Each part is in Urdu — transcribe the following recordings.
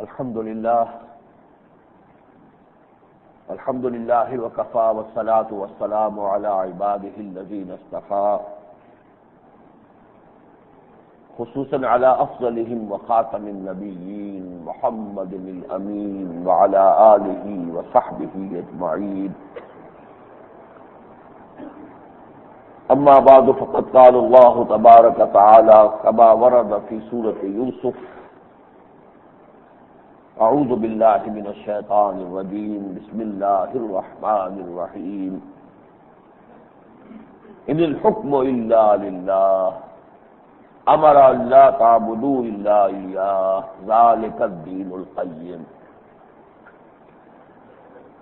الحمد لله وكفى والصلاة والسلام على عباده الذين اصطفى خصوصا على أفضلهم وخاتم النبيين محمد الأمين وعلى آله وصحبه أجمعين. أما بعد فقد قال الله تبارك وتعالى كما ورد في سورة يوسف: اعوذ باللہ من الشیطان الرجیم بسم اللہ الرحمن الرحیم ان الحکم الا للہ امر لا تعبدوا الا ایاہ ذلک الدین القیم.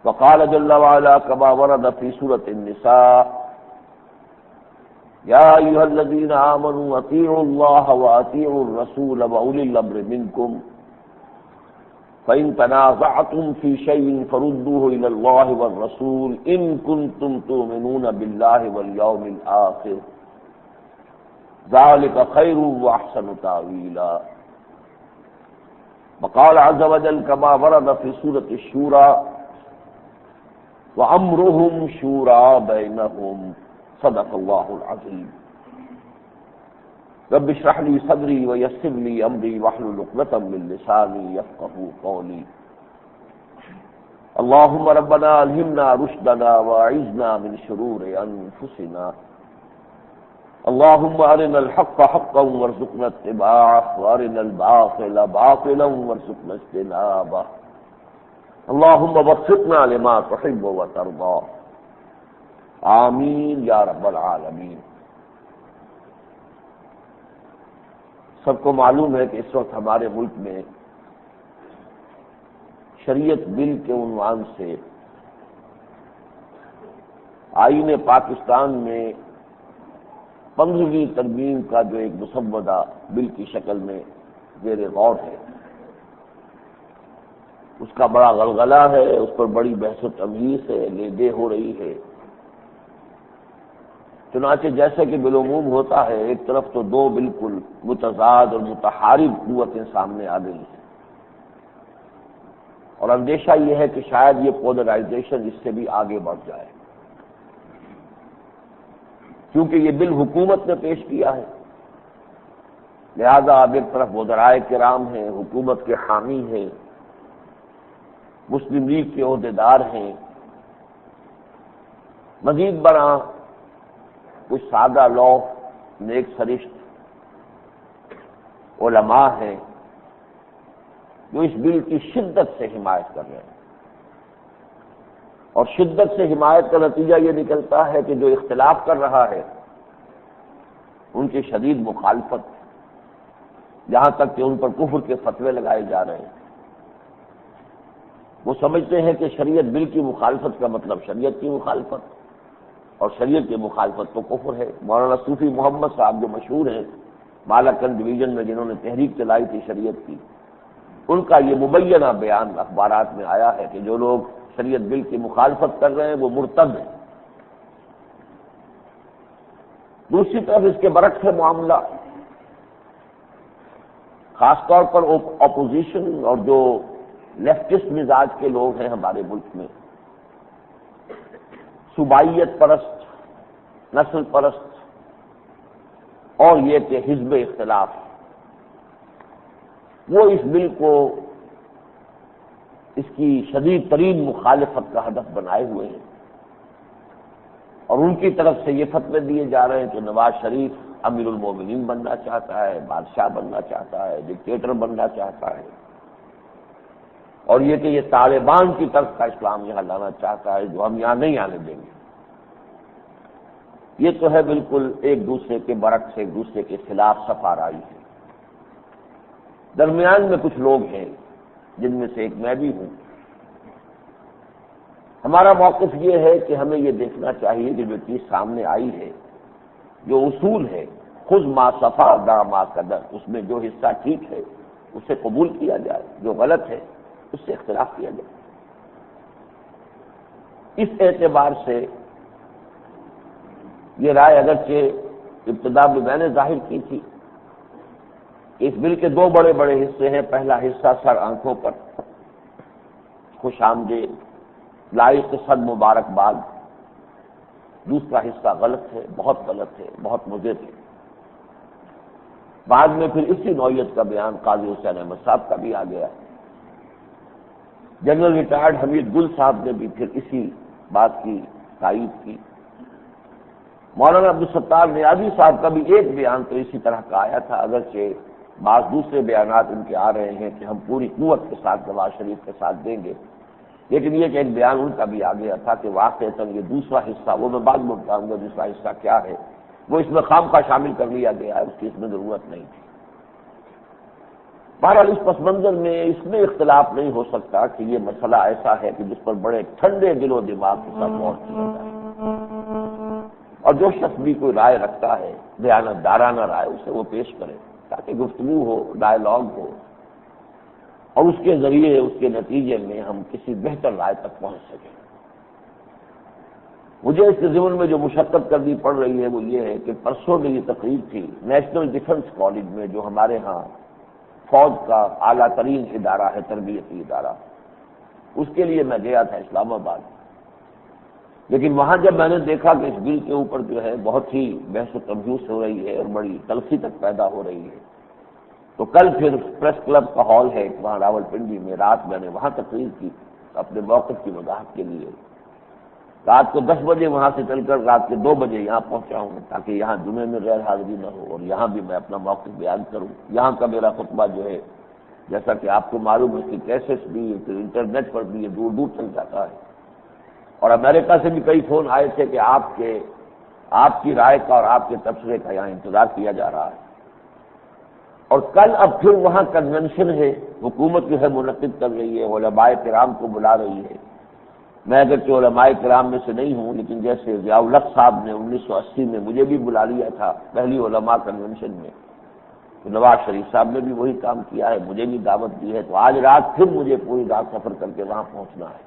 وقال جل وعلا كما ورد في سورة النساء: یا ایھا الذین آمنوا اطیعوا اللہ واطیعوا الرسول واولی الامر منکم فإن تنازعتم في شيء فردوه إلى الله والرسول إن كنتم تؤمنون بالله واليوم الآخر ذلك خير وأحسن تأويلا. وقال عز وجل كما ورد في سورة الشورى: وأمرهم شورى بينهم صدق الله العظيم. رب اشرح لي صدري ويسر لي امري واحلل عقدة من لساني يفقهوا قولي. اللهم ربنا الهمنا رشدنا واعذنا من شرور انفسنا. اللهم ارنا الحق حقا وارزقنا اتباعه وارنا الباطل باطلا وارزقنا اجتنابه. اللهم وفقنا لما تحب وترضى. آمين يا رب العالمين. سب کو معلوم ہے کہ اس وقت ہمارے ملک میں شریعت بل کے عنوان سے آئین پاکستان میں 15ویں ترمیم کا جو ایک مسودہ بل کی شکل میں زیر غور ہے، اس کا بڑا غلغلہ ہے، اس پر بڑی بحث و تبحث ہے، لے دے ہو رہی ہے. چنانچہ جیسا کہ بالعموم ہوتا ہے، ایک طرف تو دو بالکل متضاد اور متحارب قوتیں سامنے آ گئی ہیں، اور اندیشہ یہ ہے کہ شاید یہ پولرائزیشن اس سے بھی آگے بڑھ جائے، کیونکہ یہ بل حکومت نے پیش کیا ہے. لہذا اب ایک طرف وزرائے کرام ہیں، حکومت کے حامی ہیں، مسلم لیگ کے عہدیدار ہیں، مزید برآں کچھ سادہ لوگ، نیک سرشت علماء ہیں جو اس بل کی شدت سے حمایت کر رہے ہیں، اور شدت سے حمایت کا نتیجہ یہ نکلتا ہے کہ جو اختلاف کر رہا ہے ان کی شدید مخالفت، یہاں تک کہ ان پر کفر کے فتوے لگائے جا رہے ہیں. وہ سمجھتے ہیں کہ شریعت بل کی مخالفت کا مطلب شریعت کی مخالفت، اور شریعت کی مخالفت تو کفر ہے. مولانا صوفی محمد صاحب جو مشہور ہیں مالاکنڈ ڈویژن میں، جنہوں نے تحریک چلائی تھی شریعت کی، ان کا یہ مبینہ بیان اخبارات میں آیا ہے کہ جو لوگ شریعت بل کی مخالفت کر رہے ہیں وہ مرتد ہیں. دوسری طرف اس کے برعکس ہے معاملہ، خاص طور پر اپوزیشن اور جو لیفٹسٹ مزاج کے لوگ ہیں ہمارے ملک میں، صوبائیت پرست، نسل پرست، اور یہ کہ حزب اختلاف، وہ اس بل کو اس کی شدید ترین مخالفت کا ہدف بنائے ہوئے ہیں، اور ان کی طرف سے یہ فتوے دیے جا رہے ہیں کہ نواز شریف امیر المومنین بننا چاہتا ہے، بادشاہ بننا چاہتا ہے، ڈکٹیٹر بننا چاہتا ہے، اور یہ کہ یہ طالبان کی طرف کا اسلام یہاں لانا چاہتا ہے جو ہم یہاں نہیں آنے دیں گے. یہ تو ہے بالکل ایک دوسرے کے برعکس، ایک دوسرے کے خلاف صف آرائی ہے. درمیان میں کچھ لوگ ہیں جن میں سے ایک میں بھی ہوں. ہمارا موقف یہ ہے کہ ہمیں یہ دیکھنا چاہیے کہ جو چیز سامنے آئی ہے، جو اصول ہے، خذ ما صفا دع ما قدر، اس میں جو حصہ ٹھیک ہے اسے قبول کیا جائے، جو غلط ہے اس سے اختلاف کیا جائے. اس اعتبار سے یہ رائے اگرچہ ابتدا میں نے ظاہر کی تھی اس بل کے دو بڑے بڑے حصے ہیں. پہلا حصہ سر آنکھوں پر، خوش آمدید، لائق صد مبارکباد. دوسرا حصہ غلط ہے، بہت غلط ہے، بہت مضر ہے. بعد میں پھر اسی نوعیت کا بیان قاضی حسین احمد صاحب کا بھی آ گیا. جنرل ریٹائرڈ حمید گل صاحب نے بھی پھر اسی بات کی تائید کی. مولانا عبدالستار نیازی صاحب کا بھی ایک بیان تو اسی طرح کا آیا تھا، اگرچہ بعض دوسرے بیانات ان کے آ رہے ہیں کہ ہم پوری قوت کے ساتھ نواز شریف کے ساتھ دیں گے، لیکن یہ کہ ایک بیان ان کا بھی آ گیا تھا کہ واقعتاً یہ دوسرا حصہ، وہ میں بعد میں بتاؤں گا دوسرا حصہ کیا ہے، وہ اس میں خامخواہ شامل کر لیا گیا ہے، اس کی اس میں ضرورت نہیں تھی. بہرحال اس پس منظر میں اس میں اختلاف نہیں ہو سکتا کہ یہ مسئلہ ایسا ہے کہ جس پر بڑے ٹھنڈے دل و دماغ کے ساتھ غور کیا جائے، اور جو شخص بھی کوئی رائے رکھتا ہے دیانت دارانہ رائے اسے وہ پیش کرے تاکہ گفتگو ہو، ڈائلاگ ہو، اور اس کے ذریعے اس کے نتیجے میں ہم کسی بہتر رائے تک پہنچ سکیں. مجھے اس کے ضمن میں جو مشقت کرنی پڑ رہی ہے وہ یہ ہے کہ پرسوں میں یہ تقریب تھی نیشنل ڈیفنس کالج میں، جو ہمارے ہاں فوج کا اعلیٰ ترین ادارہ ہے، تربیتی ادارہ. اس کے لیے میں گیا تھا اسلام آباد، لیکن وہاں جب میں نے دیکھا کہ اس بل کے اوپر جو ہے بہت ہی بحث و تبحث ہو رہی ہے اور بڑی تلخی تک پیدا ہو رہی ہے، تو کل پھر پریس کلب کا ہال ہے وہاں راول پنڈی میں، رات میں نے وہاں تقریر کی اپنے موقف کی وضاحت کے لیے. رات کو 10 بجے وہاں سے چل کر رات کے 2 بجے یہاں پہنچا ہوں تاکہ یہاں جمعے میں غیر حاضری نہ ہو اور یہاں بھی میں اپنا موقف بیان کروں. یہاں کا میرا خطبہ جو ہے جیسا کہ آپ کو معلوم ہے کہ کیسٹس بھی انٹرنیٹ پر بھی یہ دور دور تک جاتا ہے، اور امریکہ سے بھی کئی فون آئے تھے کہ آپ کی رائے کا اور آپ کے تبصرے کا یہاں انتظار کیا جا رہا ہے. اور کل اب پھر وہاں کنونشن ہے، حکومت جو ہے منعقد کر رہی ہے، علماء کرام کو بلا رہی ہے. میں اگرچہ علماء کرام میں سے نہیں ہوں، لیکن جیسے ضیاء الحق صاحب نے 1980 میں مجھے بھی بلا لیا تھا پہلی علماء کنونشن میں، تو نواز شریف صاحب نے بھی وہی کام کیا ہے، مجھے بھی دعوت دی ہے. تو آج رات پھر مجھے پوری رات سفر کر کے وہاں پہنچنا ہے،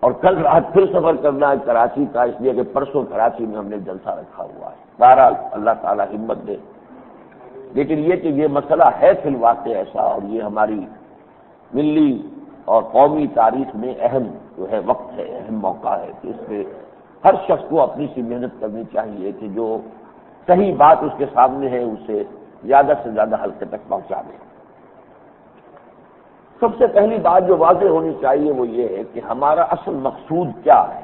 اور کل رات پھر سفر کرنا ہے کراچی کا، اس لیے کہ پرسوں کراچی میں ہم نے جلسہ رکھا ہوا ہے. بہرحال اللہ تعالیٰ ہمت دے. لیکن یہ کہ یہ مسئلہ ہے فی الواقع ایسا، اور یہ ہماری ملی اور قومی تاریخ میں اہم جو ہے وقت ہے، اہم موقع ہے کہ اس پہ ہر شخص کو اپنی سی محنت کرنی چاہیے کہ جو صحیح بات اس کے سامنے ہے اسے زیادہ سے زیادہ حلقے تک پہنچا دے. سب سے پہلی بات جو واضح ہونی چاہیے وہ یہ ہے کہ ہمارا اصل مقصود کیا ہے.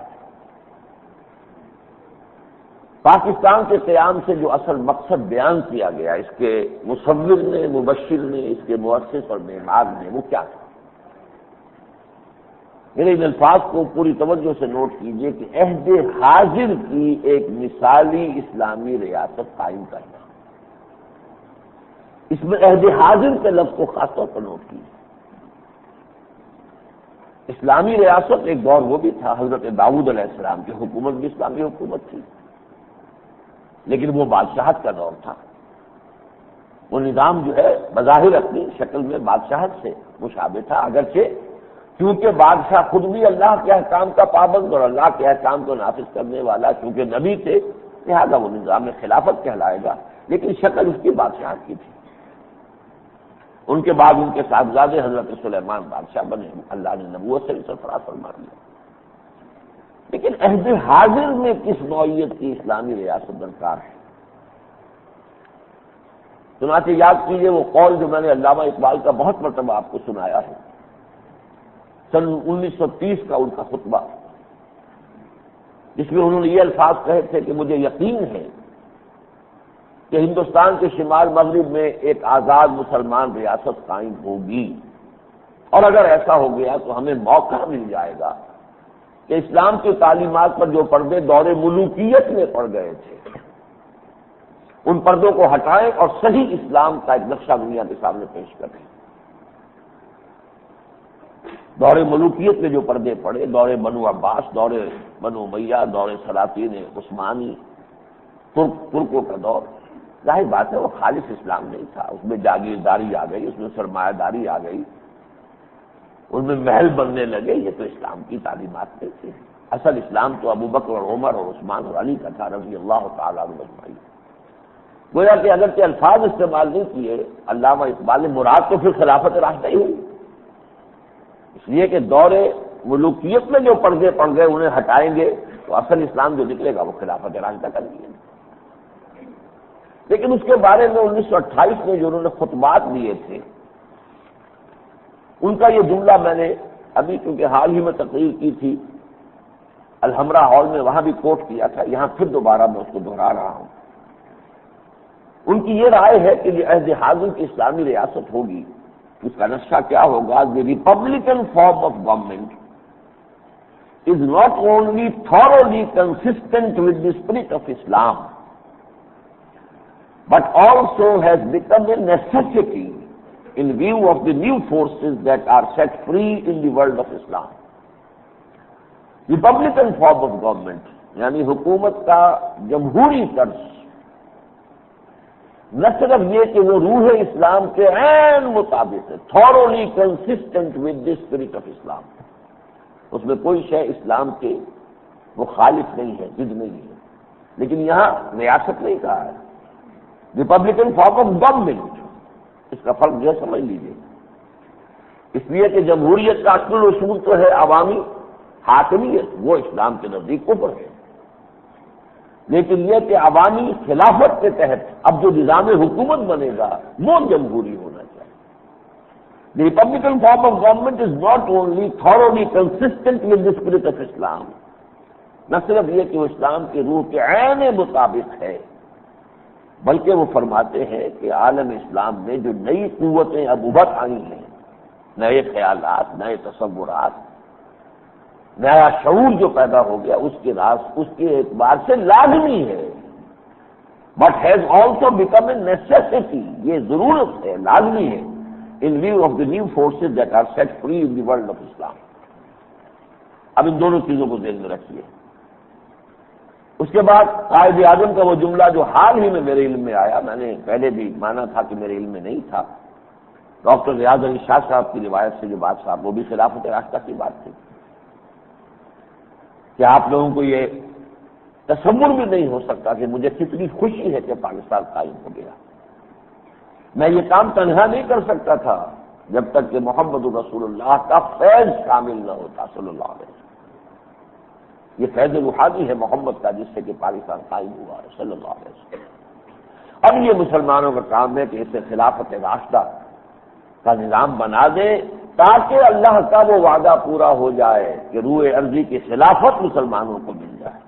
پاکستان کے قیام سے جو اصل مقصد بیان کیا گیا اس کے مصور نے، مبشر نے، اس کے مؤسس اور معمار نے، وہ کیا تھا. میرے ان الفاظ کو پوری توجہ سے نوٹ کیجئے کہ عہد حاضر کی ایک مثالی اسلامی ریاست قائم کرنا. اس میں عہد حاضر کے لفظ کو خاص طور پر نوٹ کیجیے. اسلامی ریاست ایک دور وہ بھی تھا، حضرت داؤد علیہ السلام کی حکومت بھی اسلامی حکومت تھی، لیکن وہ بادشاہت کا دور تھا. وہ نظام جو ہے بظاہر اپنی شکل میں بادشاہت سے مشابہ تھا، اگرچہ کیونکہ بادشاہ خود بھی اللہ کے احکام کا پابند اور اللہ کے احکام کو نافذ کرنے والا کیونکہ نبی تھے، لہذا وہ نظام خلافت کہلائے گا، لیکن شکل اس کی بادشاہت کی تھی. ان کے بعد ان کے صاحبزادے حضرت سلیمان بادشاہ بنے، اللہ نے نبوت سے سرفراز فرما دیا. لیکن عہد حاضر میں کس نوعیت کی اسلامی ریاست درکار ہے. چنانچہ یاد کیجیے وہ قول جو میں نے علامہ اقبال کا بہت مرتبہ آپ کو سنایا ہے، سن 1930 کا ان کا خطبہ، جس میں انہوں نے یہ الفاظ کہے تھے کہ مجھے یقین ہے کہ ہندوستان کے شمال مغرب میں ایک آزاد مسلمان ریاست قائم ہوگی، اور اگر ایسا ہو گیا تو ہمیں موقع مل جائے گا کہ اسلام کی تعلیمات پر جو پردے دور ملوکیت میں پڑ گئے تھے ان پردوں کو ہٹائیں اور صحیح اسلام کا ایک نقشہ دنیا کے سامنے پیش کریں. دور ملوکیت میں جو پردے پڑے، دور بنو عباس، دور بنو امیہ، دور سلاطین عثمانی، ترکوں کا دور، ظاہر بات ہے وہ خالص اسلام نہیں تھا. اس میں جاگیرداری آ گئی، اس میں سرمایہ داری آ گئی، ان میں محل بننے لگے. یہ تو اسلام کی تعلیمات نہیں تھی. اصل اسلام تو ابو بکر اور عمر اور عثمان اور علی کا تھا رضی اللہ تعالیٰ عنہ اجمعین. گویا کہ اگرچہ الفاظ استعمال نہیں کیے علامہ اقبال نے، مراد تو پھر خلافت راشدہ ہی ہوئی، اس لیے کہ دور ملوکیت میں جو پردے پڑ گئے انہیں ہٹائیں گے تو اصل اسلام جو نکلے گا وہ خلافت راشدہ کا لیے۔ لیکن اس کے بارے میں 1928 میں جو انہوں نے خطبات دیے تھے، ان کا یہ جملہ میں نے ابھی کیونکہ حال ہی میں تقریر کی تھی الحمرا ہال میں، وہاں بھی کوٹ کیا تھا، یہاں پھر دوبارہ میں اس کو دہرا رہا ہوں۔ ان کی یہ رائے ہے کہ یہ عہد حاضر کی اسلامی ریاست ہوگی، اس کا نقشہ کیا ہوگا؟ The Republican form of government is not only thoroughly consistent with the spirit of Islam, but also has become a necessity in view of the new forces that are set free in the world of Islam. Republican form of government یعنی حکومت کا جمہوری طرز، نہ صرف یہ کہ وہ روح اسلام کے عین مطابق ہے، thoroughly consistent with the spirit of Islam، اس میں کوئی شے اسلام کے مخالف نہیں ہے، ضد نہیں ہے، لیکن یہاں ریاست نہیں کہا ہے، ریپبلکن فارم آف گورنمنٹ، اس کا فرق جو ہے سمجھ لیجیے، اس لیے کہ جمہوریت کا اصل اصول تو ہے عوامی حاکمیت، وہ اسلام کے نزدیک کفر ہے، لیکن یہ کہ عوامی خلافت کے تحت اب جو نظام حکومت بنے گا وہ جمہوری ہونا چاہیے۔ The Republican form of government is not only thoroughly consistent with the spirit of Islam، نہ صرف یہ کہ وہ اسلام کی روح کے عین مطابق ہے، بلکہ وہ فرماتے ہیں کہ عالم اسلام میں جو نئی قوتیں اب ابھر آئی ہیں، نئے خیالات، نئے تصورات، نیا شعور جو پیدا ہو گیا، اس کے اعتبار سے لازمی ہے، but has also become a necessity, یہ ضرورت ہے، لازمی ہے، in view of the new forces that are set free in the world of Islam۔ اب ان دونوں چیزوں کو ذہن میں رکھیے۔ اس کے بعد قائد اعظم کا وہ جملہ جو حال ہی میں میرے علم میں آیا، میں نے پہلے بھی مانا تھا کہ میرے علم میں نہیں تھا، ڈاکٹر ریاض علی شاہ صاحب کی روایت سے جو بات صاحب، وہ بھی خلافت راستہ کی بات تھی کہ آپ لوگوں کو یہ تصور بھی نہیں ہو سکتا کہ مجھے کتنی خوشی ہے کہ پاکستان قائم ہو گیا، میں یہ کام تنہا نہیں کر سکتا تھا جب تک کہ محمد رسول اللہ کا فیض شامل نہ ہوتا صلی اللہ علیہ وسلم۔ یہ فیض روحانی ہے محمد کا، جس سے کہ پاکستان قائم ہوا ہے صلی اللہ علیہ وسلم۔ اب یہ مسلمانوں کا کام ہے کہ اسے خلافت راشدہ کا نظام بنا دے تاکہ اللہ کا وہ وعدہ پورا ہو جائے کہ روح ارضی کی خلافت مسلمانوں کو مل جائے۔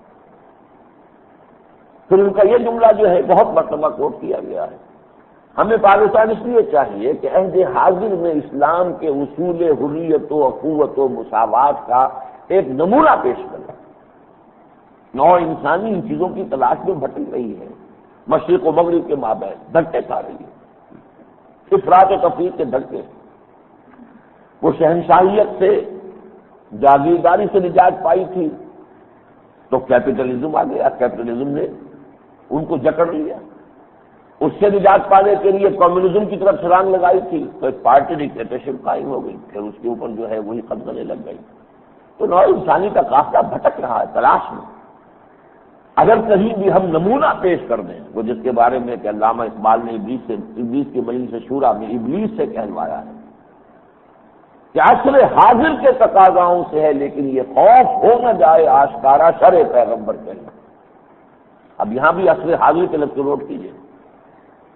پھر ان کا یہ جملہ جو ہے بہت مرتبہ کوٹ کیا گیا ہے، ہمیں پاکستان اس لیے چاہیے کہ عہد حاضر میں اسلام کے اصول حریت و اخوت و مساوات کا ایک نمونہ پیش کرے۔ نوع انسانی ان چیزوں کی تلاش میں بھٹک رہی ہے، مشرق و مغرب کے مابین دھکے کھا رہی ہے، افراط و تفریق کے دھکے۔ وہ شہنشاہیت سے، جاگیرداری سے نجات پائی تھی تو کیپٹلزم آ گیا، کیپٹلزم نے ان کو جکڑ لیا۔ اس سے نجات پانے کے لیے کمیونزم کی طرف چھلانگ لگائی تھی تو ایک پارٹی ڈکٹیٹرشپ قائم ہو گئی، پھر اس کے اوپر جو ہے وہی قبضے لگ گئی۔ تو نوع انسانی کا قافلہ بھٹک رہا ہے تلاش میں۔ اگر کہیں بھی ہم نمونہ پیش کر دیں، وہ جس کے بارے میں کہ علامہ اقبال نے ابلیس کی مجلس شورا میں ابلیس سے کہلوایا ہے کہ عصر حاضر کے تقاضاؤں سے ہے، لیکن یہ خوف ہو نہ جائے آشکارا شرع پیغمبر کے۔ اب یہاں بھی عصر حاضر کے لفظ نوٹ کیجیے،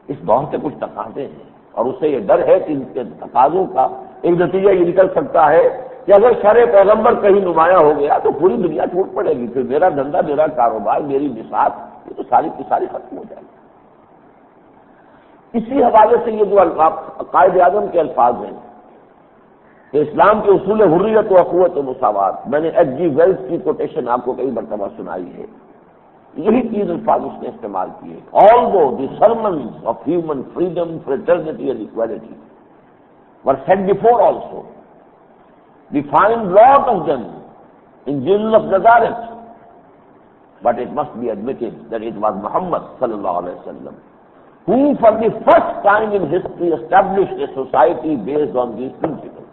اس دور سے کچھ تقاضے ہیں اور اس سے یہ ڈر ہے کہ ان کے تقاضوں کا ایک نتیجہ یہ نکل سکتا ہے کہ اگر شرع پیغمبر کہیں نمایاں ہو گیا تو پوری دنیا ٹوٹ پڑے گی، پھر میرا دھندا، میرا کاروبار، میری بساط، یہ تو ساری کی ساری ختم ہو جائے گی۔ اسی حوالے سے یہ جو قائد اعظم کے الفاظ ہیں کہ اسلام کے اصول حریت و اخوت و مساوات، میں نے ایچ جی ویلز کی کوٹیشن آپ کو کئی مرتبہ سنائی ہے، یہی چیز الفاظ اس نے استعمال کیے۔ Although the sermons of human freedom, fraternity and equality were said before also, we find lot of them in Jesus of Nazareth, but it must be admitted that it was Muhammad sallallahu alaihi wasallam who for the first time in history established a society based on these principles.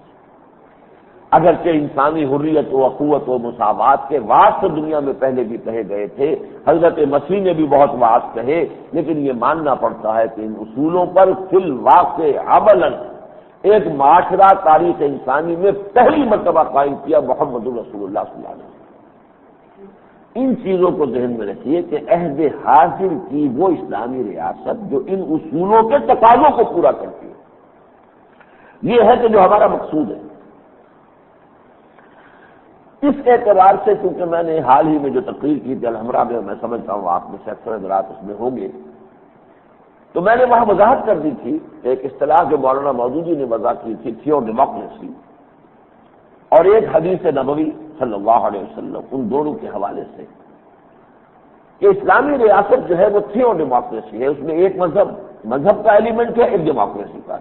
اگرچہ انسانی حریت و اخوت و مساوات کے وعد تو دنیا میں پہلے بھی کہے گئے تھے، حضرت مسیح نے بھی بہت وعد کہے، لیکن یہ ماننا پڑتا ہے کہ ان اصولوں پر فی الواقع عملاً ایک معاشرہ تاریخ انسانی میں پہلی مرتبہ قائم کیا محمد رسول اللہ صلی اللہ علیہ وسلم۔ ان چیزوں کو ذہن میں رکھیے کہ عہد حاضر کی وہ اسلامی ریاست جو ان اصولوں کے تقاضوں کو پورا کرتی ہے، یہ ہے کہ جو ہمارا مقصود ہے۔ اس اعتبار سے چونکہ میں نے حال ہی میں جو تقریر کی تھی الحمرا میں سمجھتا ہوں آپ میں سے اکثر حضرات اس میں ہوں گے، تو میں نے وہاں وضاحت کر دی تھی ایک اصطلاح جو مولانا مودودی نے وضع کی تھی، تھیو ڈیموکریسی، اور ایک حدیث نبوی صلی اللہ علیہ وسلم، ان دونوں کے حوالے سے کہ اسلامی ریاست جو ہے وہ تھیو ڈیموکریسی ہے، اس میں ایک مذہب کا ایلیمنٹ ہے، ایک ڈیموکریسی کا،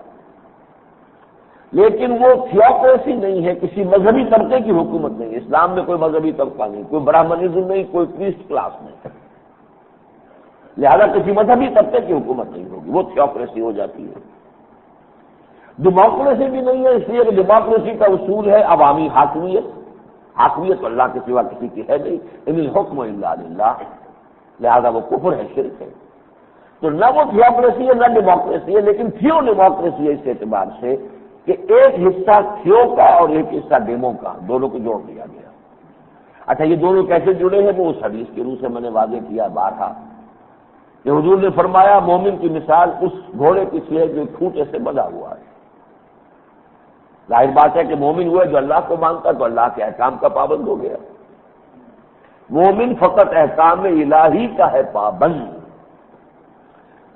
لیکن وہ تھیوکریسی نہیں ہے، کسی مذہبی طبقے کی حکومت نہیں، اسلام میں کوئی مذہبی طبقہ نہیں، کوئی برہمنزم نہیں، کوئی پریسٹ کلاس نہیں، لہذا کسی مذہبی طبقے کی حکومت نہیں ہوگی، وہ تھیوکریسی ہو جاتی ہے۔ ڈیموکریسی بھی نہیں ہے، اس لیے کہ ڈیموکریسی کا اصول ہے عوامی حاکمیت، حاکمیت اللہ کے سوا کسی کی ہے نہیں، ان الحکم الا للہ، لہذا وہ کفر ہے، شرک ہے۔ تو نہ وہ تھیوکریسی ہے نہ ڈیموکریسی ہے، لیکن تھیو ڈیموکریسی ہے اس اعتبار سے کہ ایک حصہ تھیو کا اور ایک حصہ ڈیمو کا، دونوں کو جوڑ دیا گیا۔ اچھا یہ دونوں کیسے جڑے ہیں وہ اس حدیث کی روح سے میں نے واضح کیا بارہا کہ حضور نے فرمایا مومن کی مثال اس گھوڑے کی سی ہے جو کھوٹے سے بندھا ہوا ہے۔ ظاہر بات ہے کہ مومن ہوا جو اللہ کو مانتا تو اللہ کے احکام کا پابند ہو گیا۔ مومن فقط احکام الہی کا ہے پابند،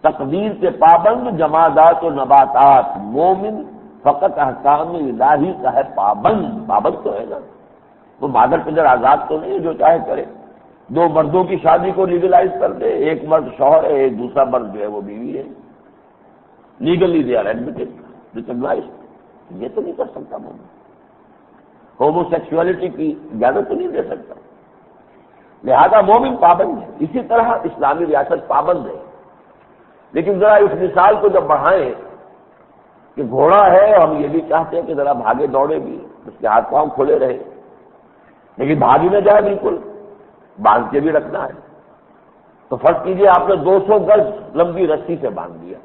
تقدیر کے پابند جمادات و نباتات، مومن فقط احکام الہی کا ہے پابند تو ہے نا، وہ مادر پدر آزاد تو نہیں جو چاہے کرے، دو مردوں کی شادی کو لیگلائز کر دے، ایک مرد شوہر ہے ایک دوسرا مرد جو ہے وہ بیوی ہے، legally they are admitted recognized, یہ تو نہیں کر سکتا مومن، ہومو سیکسولیٹی کی اجازت تو نہیں دے سکتا، لہذا مومن پابند ہے۔ اسی طرح اسلامی ریاست پابند ہے، لیکن ذرا اس مثال کو جب بڑھائیں کہ گھوڑا ہے اور ہم یہ بھی چاہتے ہیں کہ ذرا بھاگے دوڑے بھی، اس کے ہاتھ پاؤں کھلے رہے، لیکن بھاگ ہی نہ جائے بالکل، باندھ کے بھی رکھنا ہے، تو فرض کیجئے آپ نے 200 گز لمبی رسی سے باندھ دیا،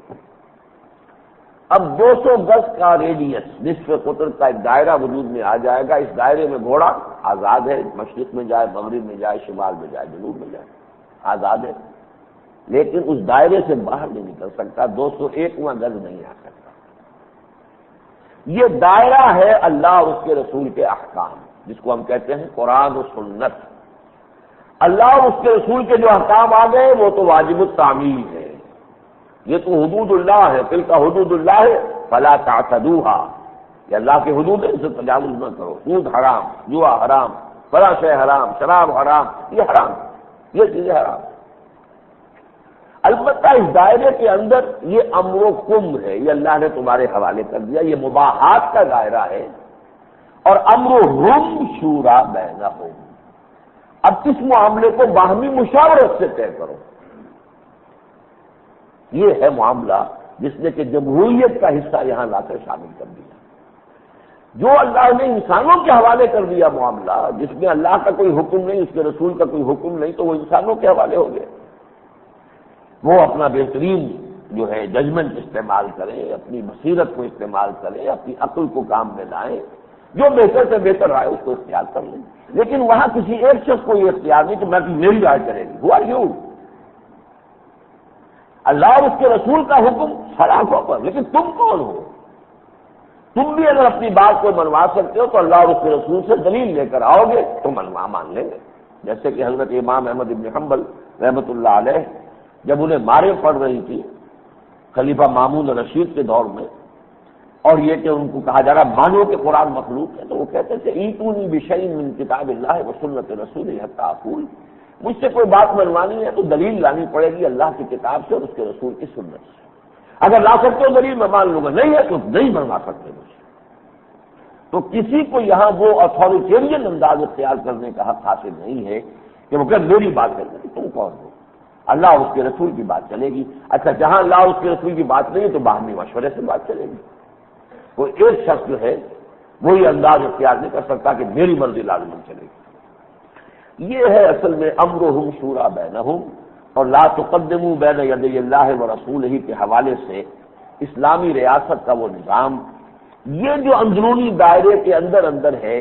اب 200 گز کا ریڈیس نصف قطر کا ایک دائرہ وجود میں آ جائے گا، اس دائرے میں گھوڑا آزاد ہے، مشرق میں جائے، مغرب میں جائے، شمال میں جائے، جنوب میں جائے، آزاد ہے، لیکن اس دائرے سے باہر نہیں نکل سکتا، 201واں گز نہیں آ سکتا۔ یہ دائرہ ہے اللہ اور اس کے رسول کے احکام، جس کو ہم کہتے ہیں قرآن و سنت۔ اللہ اور اس کے رسول کے جو احکام آ گئے وہ تو واجب التعمیل ہے، یہ تو حدود اللہ ہے، تلک حدود اللہ ہے فلا تعتدوها، یہ اللہ کے حدود ہے، اسے تجاوز نہ کرو، سود حرام، جوا حرام، فلاں شے حرام، شراب حرام، یہ حرام، یہ چیزیں حرام۔ البتہ اس دائرے کے اندر یہ امر و کم ہے، یہ اللہ نے تمہارے حوالے کر دیا، یہ مباحات کا دائرہ ہے، اور امرہم شورا بینہم، اب اس معاملے کو باہمی مشاورت سے طے کرو۔ یہ ہے معاملہ جس نے کہ جمہوریت کا حصہ یہاں لا کر شامل کر دیا۔ جو اللہ نے انسانوں کے حوالے کر دیا معاملہ، جس میں اللہ کا کوئی حکم نہیں، اس کے رسول کا کوئی حکم نہیں، تو وہ انسانوں کے حوالے ہو گئے۔ وہ اپنا بہترین جو ہے ججمنٹ استعمال کریں، اپنی بصیرت کو استعمال کریں، اپنی عقل کو کام میں لائیں، جو بہتر سے بہتر رائے اس کو اختیار کر لیں، لیکن وہاں کسی ایک شخص کو یہ اختیار نہیں کہ میں میری رائے کرے گی۔ ہوا کیوں؟ اللہ اور اس کے رسول کا حکم سلاخوں پر، لیکن تم کون ہو؟ تم بھی اگر اپنی بات کو منوا سکتے ہو تو اللہ اور اس کے رسول سے دلیل لے کر آؤ گے تو منوا مان لیں گے۔ جیسے کہ حضرت امام احمد بن حنبل رحمۃ اللہ علیہ جب انہیں مارے پڑ رہی تھی خلیفہ مامون رشید کے دور میں، اور یہ کہ ان کو کہا جا رہا مانو کہ قرآن مخلوق ہے، تو وہ کہتے تھے ایتونی بشیء من کتاب اللہ و سنت رسولہ حتی اقول، مجھ سے کوئی بات منوانی ہے تو دلیل لانی پڑے گی اللہ کی کتاب سے اور اس کے رسول کی سنت سے، اگر لا سکتے ہو دلیل میں مان لوں گا، نہیں ہے تو نہیں منوا سکتے مجھے۔ تو کسی کو یہاں وہ اتھارٹیرین انداز اختیار کرنے کا حق حاصل نہیں ہے کہ وہ کہ میری بات کرے، تم کون ہو؟ اللہ اور اس کے رسول کی بات چلے گی۔ اچھا جہاں اللہ اور اس کے رسول کی بات نہیں ہے تو باہمی مشورے سے بات چلے گی۔ کوئی ایک شخص جو ہے وہی انداز اختیار نہیں کر سکتا کہ میری مرضی لازمن چلے گی۔ یہ ہے اصل میں امرہم شورا بینہم، اور لا تقدموا بین یدی اللہ ورسولہ کے حوالے سے اسلامی ریاست کا وہ نظام، یہ جو اندرونی دائرے کے اندر اندر ہے،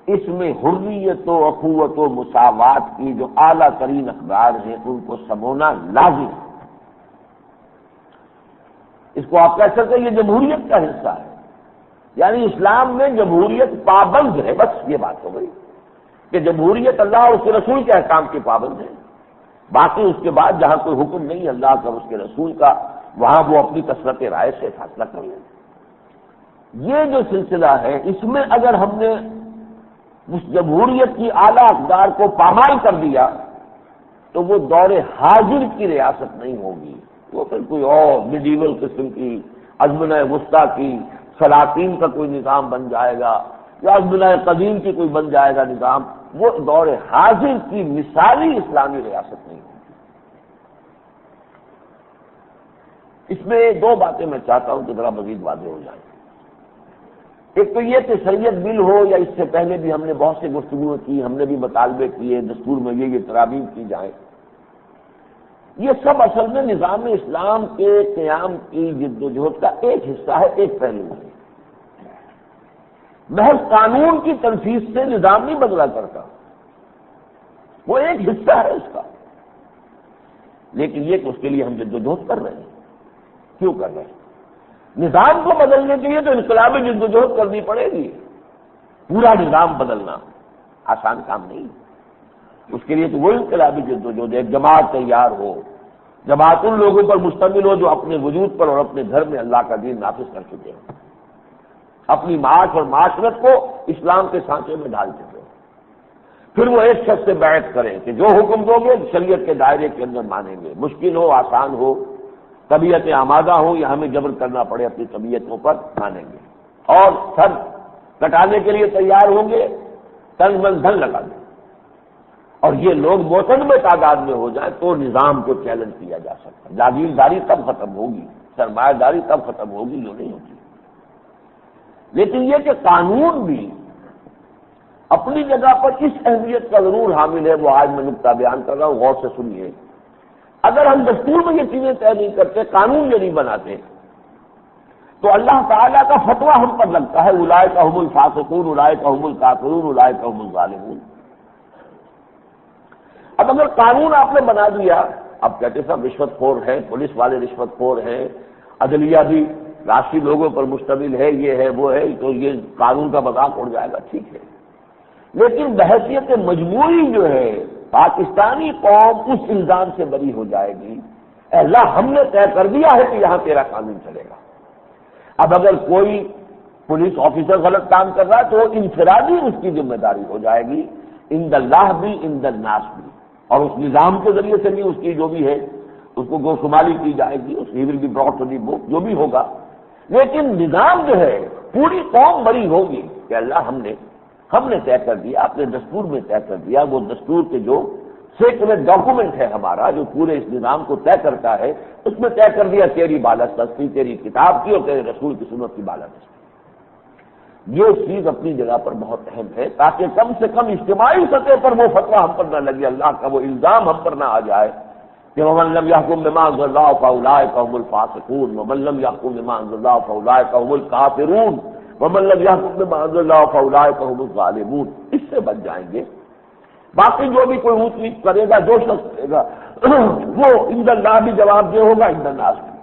اس میں حریت و اخوت و مساوات کی جو اعلیٰ ترین اقدار ہیں ان کو سمونا لازم ہے۔ اس کو آپ کہہ سکتے ہیں یہ جمہوریت کا حصہ ہے، یعنی اسلام میں جمہوریت پابند ہے، بس یہ بات ہو گئی کہ جمہوریت اللہ اور اس کے رسول کے احکام کی پابند ہے، باقی اس کے بعد جہاں کوئی حکم نہیں اللہ کا اس کے رسول کا، وہاں وہ اپنی کثرت رائے سے فیصلہ کر لیں۔ یہ جو سلسلہ ہے اس میں اگر ہم نے اس جمہوریت کی اعلیٰ اقدار کو پامال کر دیا تو وہ دور حاضر کی ریاست نہیں ہوگی، وہ پھر کوئی اور میڈیول قسم کی ازمنہ وسطیٰ کی سلاطین کا کوئی نظام بن جائے گا، یا ازمنہ قدیم کی کوئی بن جائے گا نظام، وہ دور حاضر کی مثالی اسلامی ریاست نہیں ہوگی۔ اس میں دو باتیں میں چاہتا ہوں کہ ذرا مزید واضح ہو جائیں۔ ایک تو یہ کہ شریعت بل ہو یا اس سے پہلے بھی ہم نے بہت سے گفتگو کی، ہم نے بھی مطالبے کیے دستور میں یہ ترامیم کی جائیں، یہ سب اصل میں نظام اسلام کے قیام کی جد و جہد کا ایک حصہ ہے، ایک پہلو ہے۔ محض قانون کی تنفیذ سے نظام نہیں بدلا کرتا، وہ ایک حصہ ہے اس کا، لیکن یہ کہ اس کے لیے ہم جد و جہد کر رہے ہیں۔ کیوں کر رہے ہیں؟ نظام کو بدلنے کے لیے تو انقلابی جد و جہد کرنی پڑے گی، پورا نظام بدلنا آسان کام نہیں، اس کے لیے تو وہ انقلابی جد و جہد، ایک جماعت تیار ہو، جماعت ان لوگوں پر مشتمل ہو جو اپنے وجود پر اور اپنے گھر میں اللہ کا دین نافذ کر چکے ہیں، اپنی معاش اور معاشرت کو اسلام کے سانچے میں ڈال چکے ہیں، پھر وہ ایک شخص سے بیعت کریں کہ جو حکم دو گے شریعت کے دائرے کے اندر مانیں گے، مشکل ہو آسان ہو، طبیعت آمادہ ہو یا ہمیں جبر کرنا پڑے اپنی طبیعتوں پر مانیں گے، اور سر کٹانے کے لیے تیار ہوں گے، تن من دھن لگا دیں، اور یہ لوگ معتدل تعداد میں ہو جائیں تو نظام کو چیلنج کیا جا سکتا ہے۔ جاگیرداری تب ختم ہوگی، سرمایہ داری تب ختم ہوگی جو نہیں ہوتی۔ لیکن یہ کہ قانون بھی اپنی جگہ پر اس اہمیت کا ضرور حامل ہے، وہ آج میں نقطہ بیان کر رہا ہوں، غور سے سنیے۔ اگر ہم دستور میں یہ چیزیں طے نہیں کرتے، قانون یہ نہیں بناتے، تو اللہ تعالیٰ کا فتویٰ ہم پر لگتا ہے، اولئک هم الفاسقون اولئک هم الکافرون اولئک هم الظالمون۔ اب اگر قانون آپ نے بنا دیا، اب کہتے صاحب رشوت خور ہے، پولیس والے رشوت خور ہیں، عدلیہ بھی راشی لوگوں پر مشتمل ہے، یہ ہے وہ ہے، تو یہ قانون کا مذاق اڑ جائے گا، ٹھیک ہے، لیکن بحیثیت مجموعی جو ہے پاکستانی قوم اس الزام سے بری ہو جائے گی، اے اللہ ہم نے طے کر دیا ہے کہ یہاں تیرا قانون چلے گا۔ اب اگر کوئی پولیس آفیسر غلط کام کر رہا ہے تو انفرادی اس کی ذمہ داری ہو جائے گی، عند اللہ بھی عند الناس بھی، اور اس نظام کے ذریعے سے بھی اس کی جو بھی ہے اس کو گوشمالی کی جائے گی، اس will be brought to the book, جو بھی ہوگا، لیکن نظام جو ہے پوری قوم بری ہوگی کہ اللہ ہم نے طے کر دیا، اپنے دستور میں طے کر دیا، وہ دستور کے جو سیکرٹ ڈاکومنٹ ہے ہمارا جو پورے اس نظام کو طے کرتا ہے، اس میں طے کر دیا تیری بالادستی تیری کتاب کی اور تیرے رسول کی سنت کی بالادستی۔ یہ چیز اپنی جگہ پر بہت اہم ہے تاکہ کم سے کم اجتماعی سطح پر وہ فتویٰ ہم پر نہ لگے، اللہ کا وہ الزام ہم پر نہ آ جائے کہ ومن لم يحكم بما انزل الله فاولئك هم الفاسقون ومن لم يحكم بما انزل الله فاولئك هم الكافرون ومن لم يحكم بما انزل الله فاولئك هم الظالمون۔ اس سے بچ جائیں گے۔ باقی جو بھی کوئی اونچ نیچ کرے گا، جو شخص کرے گا، وہ عند اللہ بھی جواب دے ہوگا، عند الناس بھی۔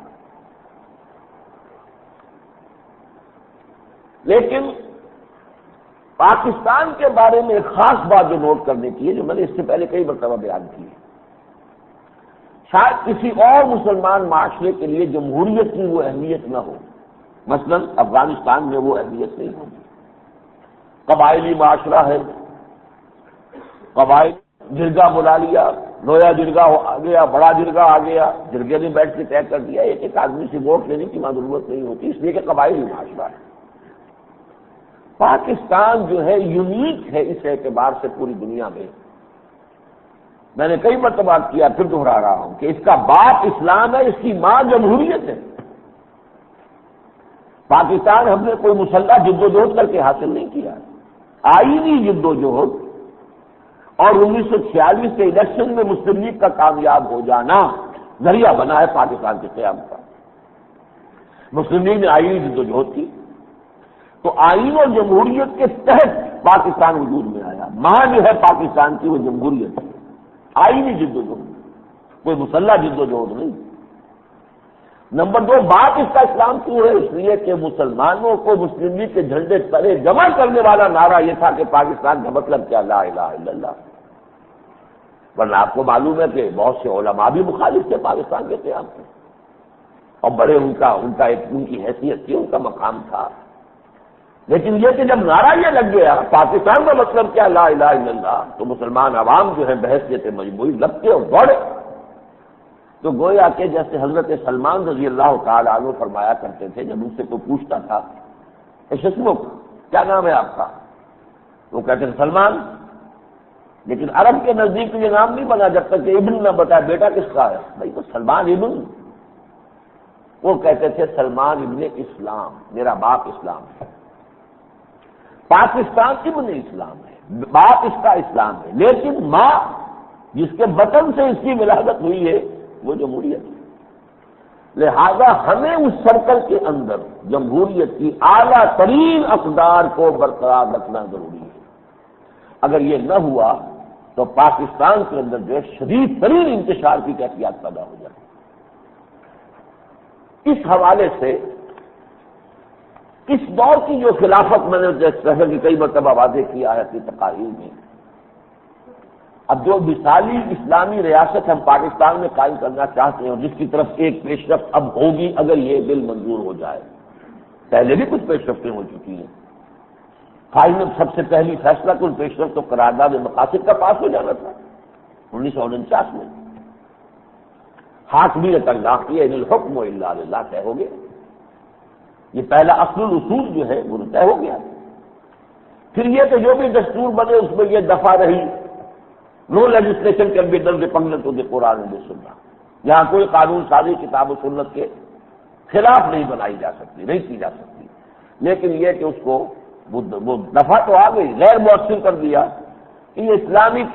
لیکن پاکستان کے بارے میں ایک خاص بات جو نوٹ کرنے کی ہے، جو میں نے اس سے پہلے کئی مرتبہ بیان کی ہے، شاید کسی اور مسلمان معاشرے کے لیے جمہوریت کی وہ اہمیت نہ ہو، مثلا افغانستان میں وہ اہمیت نہیں ہوگی، قبائلی معاشرہ ہے، قبائل جرگہ بلا لیا، لویا جرگہ آ گیا، بڑا جرگہ آ گیا، جرگے نے بیٹھ کے طے کر دیا، ایک ایک آدمی سے ووٹ لینے کی ضرورت نہیں ہوتی، اس لیے کہ قبائلی معاشرہ ہے۔ پاکستان جو ہے یونیک ہے اس اعتبار سے پوری دنیا میں نے کئی مرتبہ کیا، پھر دہرا رہا ہوں کہ اس کا باپ اسلام ہے، اس کی ماں جمہوریت ہے۔ پاکستان ہم نے کوئی مسلح جدوجہد کر کے حاصل نہیں کیا، آئینی جدوجہد اور 1946 کے الیکشن میں مسلم لیگ کا کامیاب ہو جانا ذریعہ بنا ہے پاکستان کے قیام کا۔ مسلم لیگ نے آئینی جدوجہد کی تو آئین اور جمہوریت کے تحت پاکستان وجود میں آیا، ماں جو ہے پاکستان کی وہ جمہوریت ہے، آئینی جدوجہد، کوئی مسلح جدوجہد نہیں۔ نمبر 2، بات اس کا اسلام کیوں ہے؟ اس لیے کہ مسلمانوں کو مسلم لیگ کے جھنڈے تلے جمع کرنے والا نعرہ یہ تھا کہ پاکستان کا مطلب کیا، لا الہ الا اللہ۔ ورنہ آپ کو معلوم ہے کہ بہت سے علماء بھی مخالف تھے پاکستان کے قیام سے، اور بڑے ان کی حیثیت تھی، ان کا مقام تھا، لیکن یہ کہ جب نعرہ یہ لگ گیا پاکستان کا مطلب کیا، لا الہ الا اللہ، تو مسلمان عوام جو ہے بحیثیت مجموعی لپکے اور دوڑے۔ تو گویا کہ جیسے حضرت سلمان رضی اللہ تعالی عنہ فرمایا کرتے تھے، جب ان سے کوئی پوچھتا تھا اسمک، کیا نام ہے آپ کا، وہ کہتے تھے سلمان، لیکن عرب کے نزدیک یہ نام نہیں بنا جب تک کہ ابن نہ بتایا بیٹا کس کا ہے، بھائی تو سلمان ابن، وہ کہتے تھے سلمان ابن اسلام، میرا باپ اسلام ہے۔ پاکستان ابن اسلام ہے، باپ اس کا اسلام ہے، لیکن ماں جس کے بطن سے اس کی ولادت ہوئی ہے وہ جمہوریت ہے۔ لہذا ہمیں اس سرکل کے اندر جمہوریت کی اعلیٰ ترین اقدار کو برقرار رکھنا ضروری ہے۔ اگر یہ نہ ہوا تو پاکستان کے اندر جو ہے شدید ترین انتشار کی کیفیت پیدا ہو جائے۔ اس حوالے سے اس دور کی جو خلافت میں نے جیسے کہ کئی مرتبہ واضح کیا ہے اپنی تقاریر میں، اب جو مثالی اسلامی ریاست ہم پاکستان میں قائم کرنا چاہتے ہیں اور جس کی طرف ایک پیش رفت اب ہوگی اگر یہ بل منظور ہو جائے، پہلے بھی کچھ پیش رفتیں ہو چکی ہیں، فائنل سب سے پہلی فیصلہ کن پیش رفت تو قرارداد مقاصد کا پاس ہو جانا تھا 1949 میں، حاکمیت اللہ کی ان الحکم الا للہ طے ہو گیا، یہ پہلا اصل الاصول جو ہے وہ طے ہو گیا۔ پھر یہ کہ جو بھی دستور بنے اس میں یہ دفعہ رہی no legislation can be done repugnant to the Quran and Sunnah, یہاں کوئی قانون سازی کتاب و سنت کے خلاف نہیں بنائی جا سکتی، نہیں کی جا سکتی، لیکن یہ کہ اس کو وہ دفعہ تو آ گئی، غیر مؤثر کر دیا کہ یہ اسلامک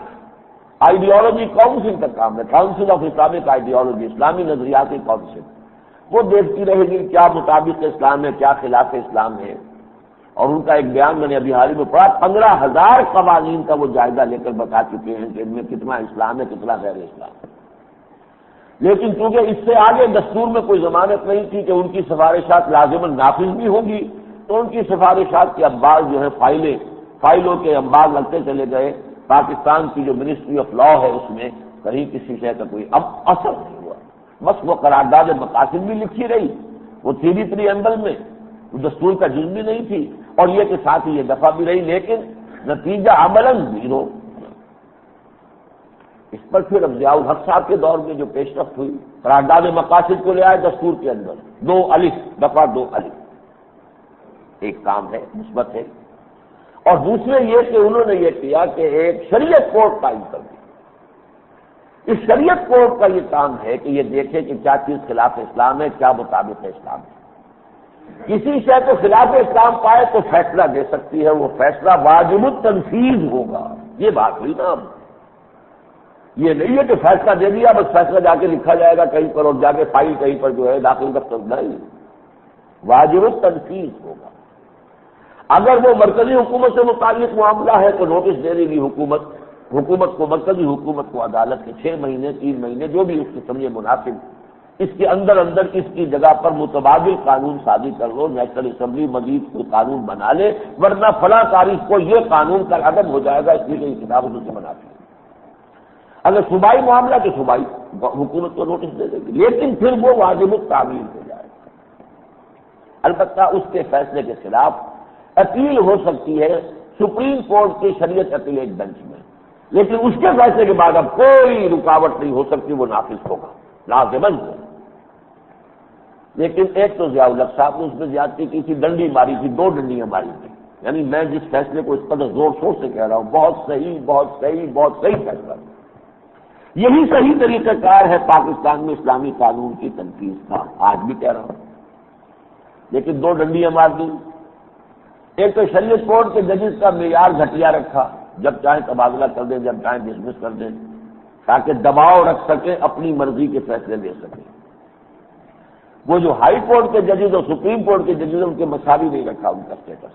آئیڈیالوجی کاؤنسل کا کام ہے، کاؤنسل آف اسلامک آئیڈیالوجی، اسلامی نظریاتی کاؤنسل، وہ دیکھتی رہے گی کیا مطابق اسلام ہے، کیا خلاف اسلام ہے، اور ان کا ایک بیان میں نے ابھی حال ہی میں پڑھا، 15,000 قوانین کا وہ جائزہ لے کر بتا چکے ہیں کہ ان میں کتنا اسلام ہے کتنا غیر اسلام ہے، لیکن چونکہ اس سے آگے دستور میں کوئی ضمانت نہیں تھی کہ ان کی سفارشات لازماً نافذ بھی ہوں گی، تو ان کی سفارشات کے انباز جو ہے فائلوں کے انباز لگتے چلے گئے، پاکستان کی جو منسٹری آف لا ہے اس میں کہیں کسی شے کا کوئی اب اثر نہیں ہوا، بس وہ قرارداد مقاصد بھی لکھی رہی، وہ تھی بھی پریمبل میں، وہ دستور کا جز بھی نہیں تھی، اور یہ کہ ساتھ ہی یہ دفعہ بھی رہی، لیکن نتیجہ عملاً زیرو۔ اس پر پھر اب ضیاء الحق صاحب کے دور میں جو پیش رفت ہوئی، قرارداد مقاصد کو لے آئے دستور کے اندر 2 الف، دفعہ 2 الف، ایک کام ہے مثبت ہے، اور دوسرے یہ کہ انہوں نے یہ کیا کہ ایک شریعت کورٹ قائم کر دی۔ اس شریعت کورٹ کا یہ کام ہے کہ یہ دیکھے کہ کیا چیز خلاف اسلام ہے، کیا مطابق اسلام ہے، کسی شے کو خلاف اسلام پائے تو فیصلہ دے سکتی ہے، وہ فیصلہ واجب التنفیذ ہوگا، یہ بات ہوئی نا۔ اب یہ نہیں ہے کہ فیصلہ دے دیا بس فیصلہ جا کے لکھا جائے گا کہیں پر اور جا کے فائل کہیں پر جو ہے داخل کر سکتا، نہیں، واجب التنفیذ ہوگا۔ اگر وہ مرکزی حکومت سے متعلق معاملہ ہے تو نوٹس دے دے گی حکومت کو، مرکزی حکومت کو عدالت کے 6 مہینے 3 مہینے جو بھی اس کی سمجھے مناسب، اس کے اندر اس کی جگہ پر متبادل قانون سازی کر لو، نیشنل اسمبلی مزید کوئی قانون بنا لے، ورنہ فلاں تاریخ کو یہ قانون کا عدم ہو جائے گا، اس لیے یہ کتاب سے مناسب۔ اگر صوبائی معاملہ تو صوبائی حکومت کو نوٹس دے دے گی، لیکن پھر وہ واجب التعمیل ہو جائے گا۔ البتہ اس کے فیصلے کے خلاف اپیل ہو سکتی ہے سپریم کورٹ کی شریعت اپیلیٹ بینچ میں، لیکن اس کے فیصلے کے بعد اب کوئی رکاوٹ نہیں ہو سکتی، وہ نافذ ہوگا، لازماً ہے۔ لیکن ایک تو ضیاء الحق صاحب نے اس میں زیادتی کی تھی، ڈنڈی ماری تھی، 2 ڈنڈیاں ماری تھی، یعنی میں جس فیصلے کو اس قدر زور شور سے کہہ رہا ہوں، بہت صحیح بہت صحیح بہت صحیح فیصلہ، یہی صحیح طریقہ کار ہے پاکستان میں اسلامی قانون کی تنفیذ کا، آج بھی کہہ رہا ہوں۔ لیکن 2 ڈنڈیاں مار دی۔ ایک تو شریعت کورٹ کے ججز کا معیار گھٹیا رکھا، جب چاہیں تبادلہ کر دیں، جب چاہیں ڈسمس کر دیں، تاکہ دباؤ رکھ سکیں، اپنی مرضی کے فیصلے لے سکیں۔ وہ جو ہائی کورٹ کے ججز اور سپریم کورٹ کے ججز ان کے مساوی نہیں رکھا ان کا اسٹیٹس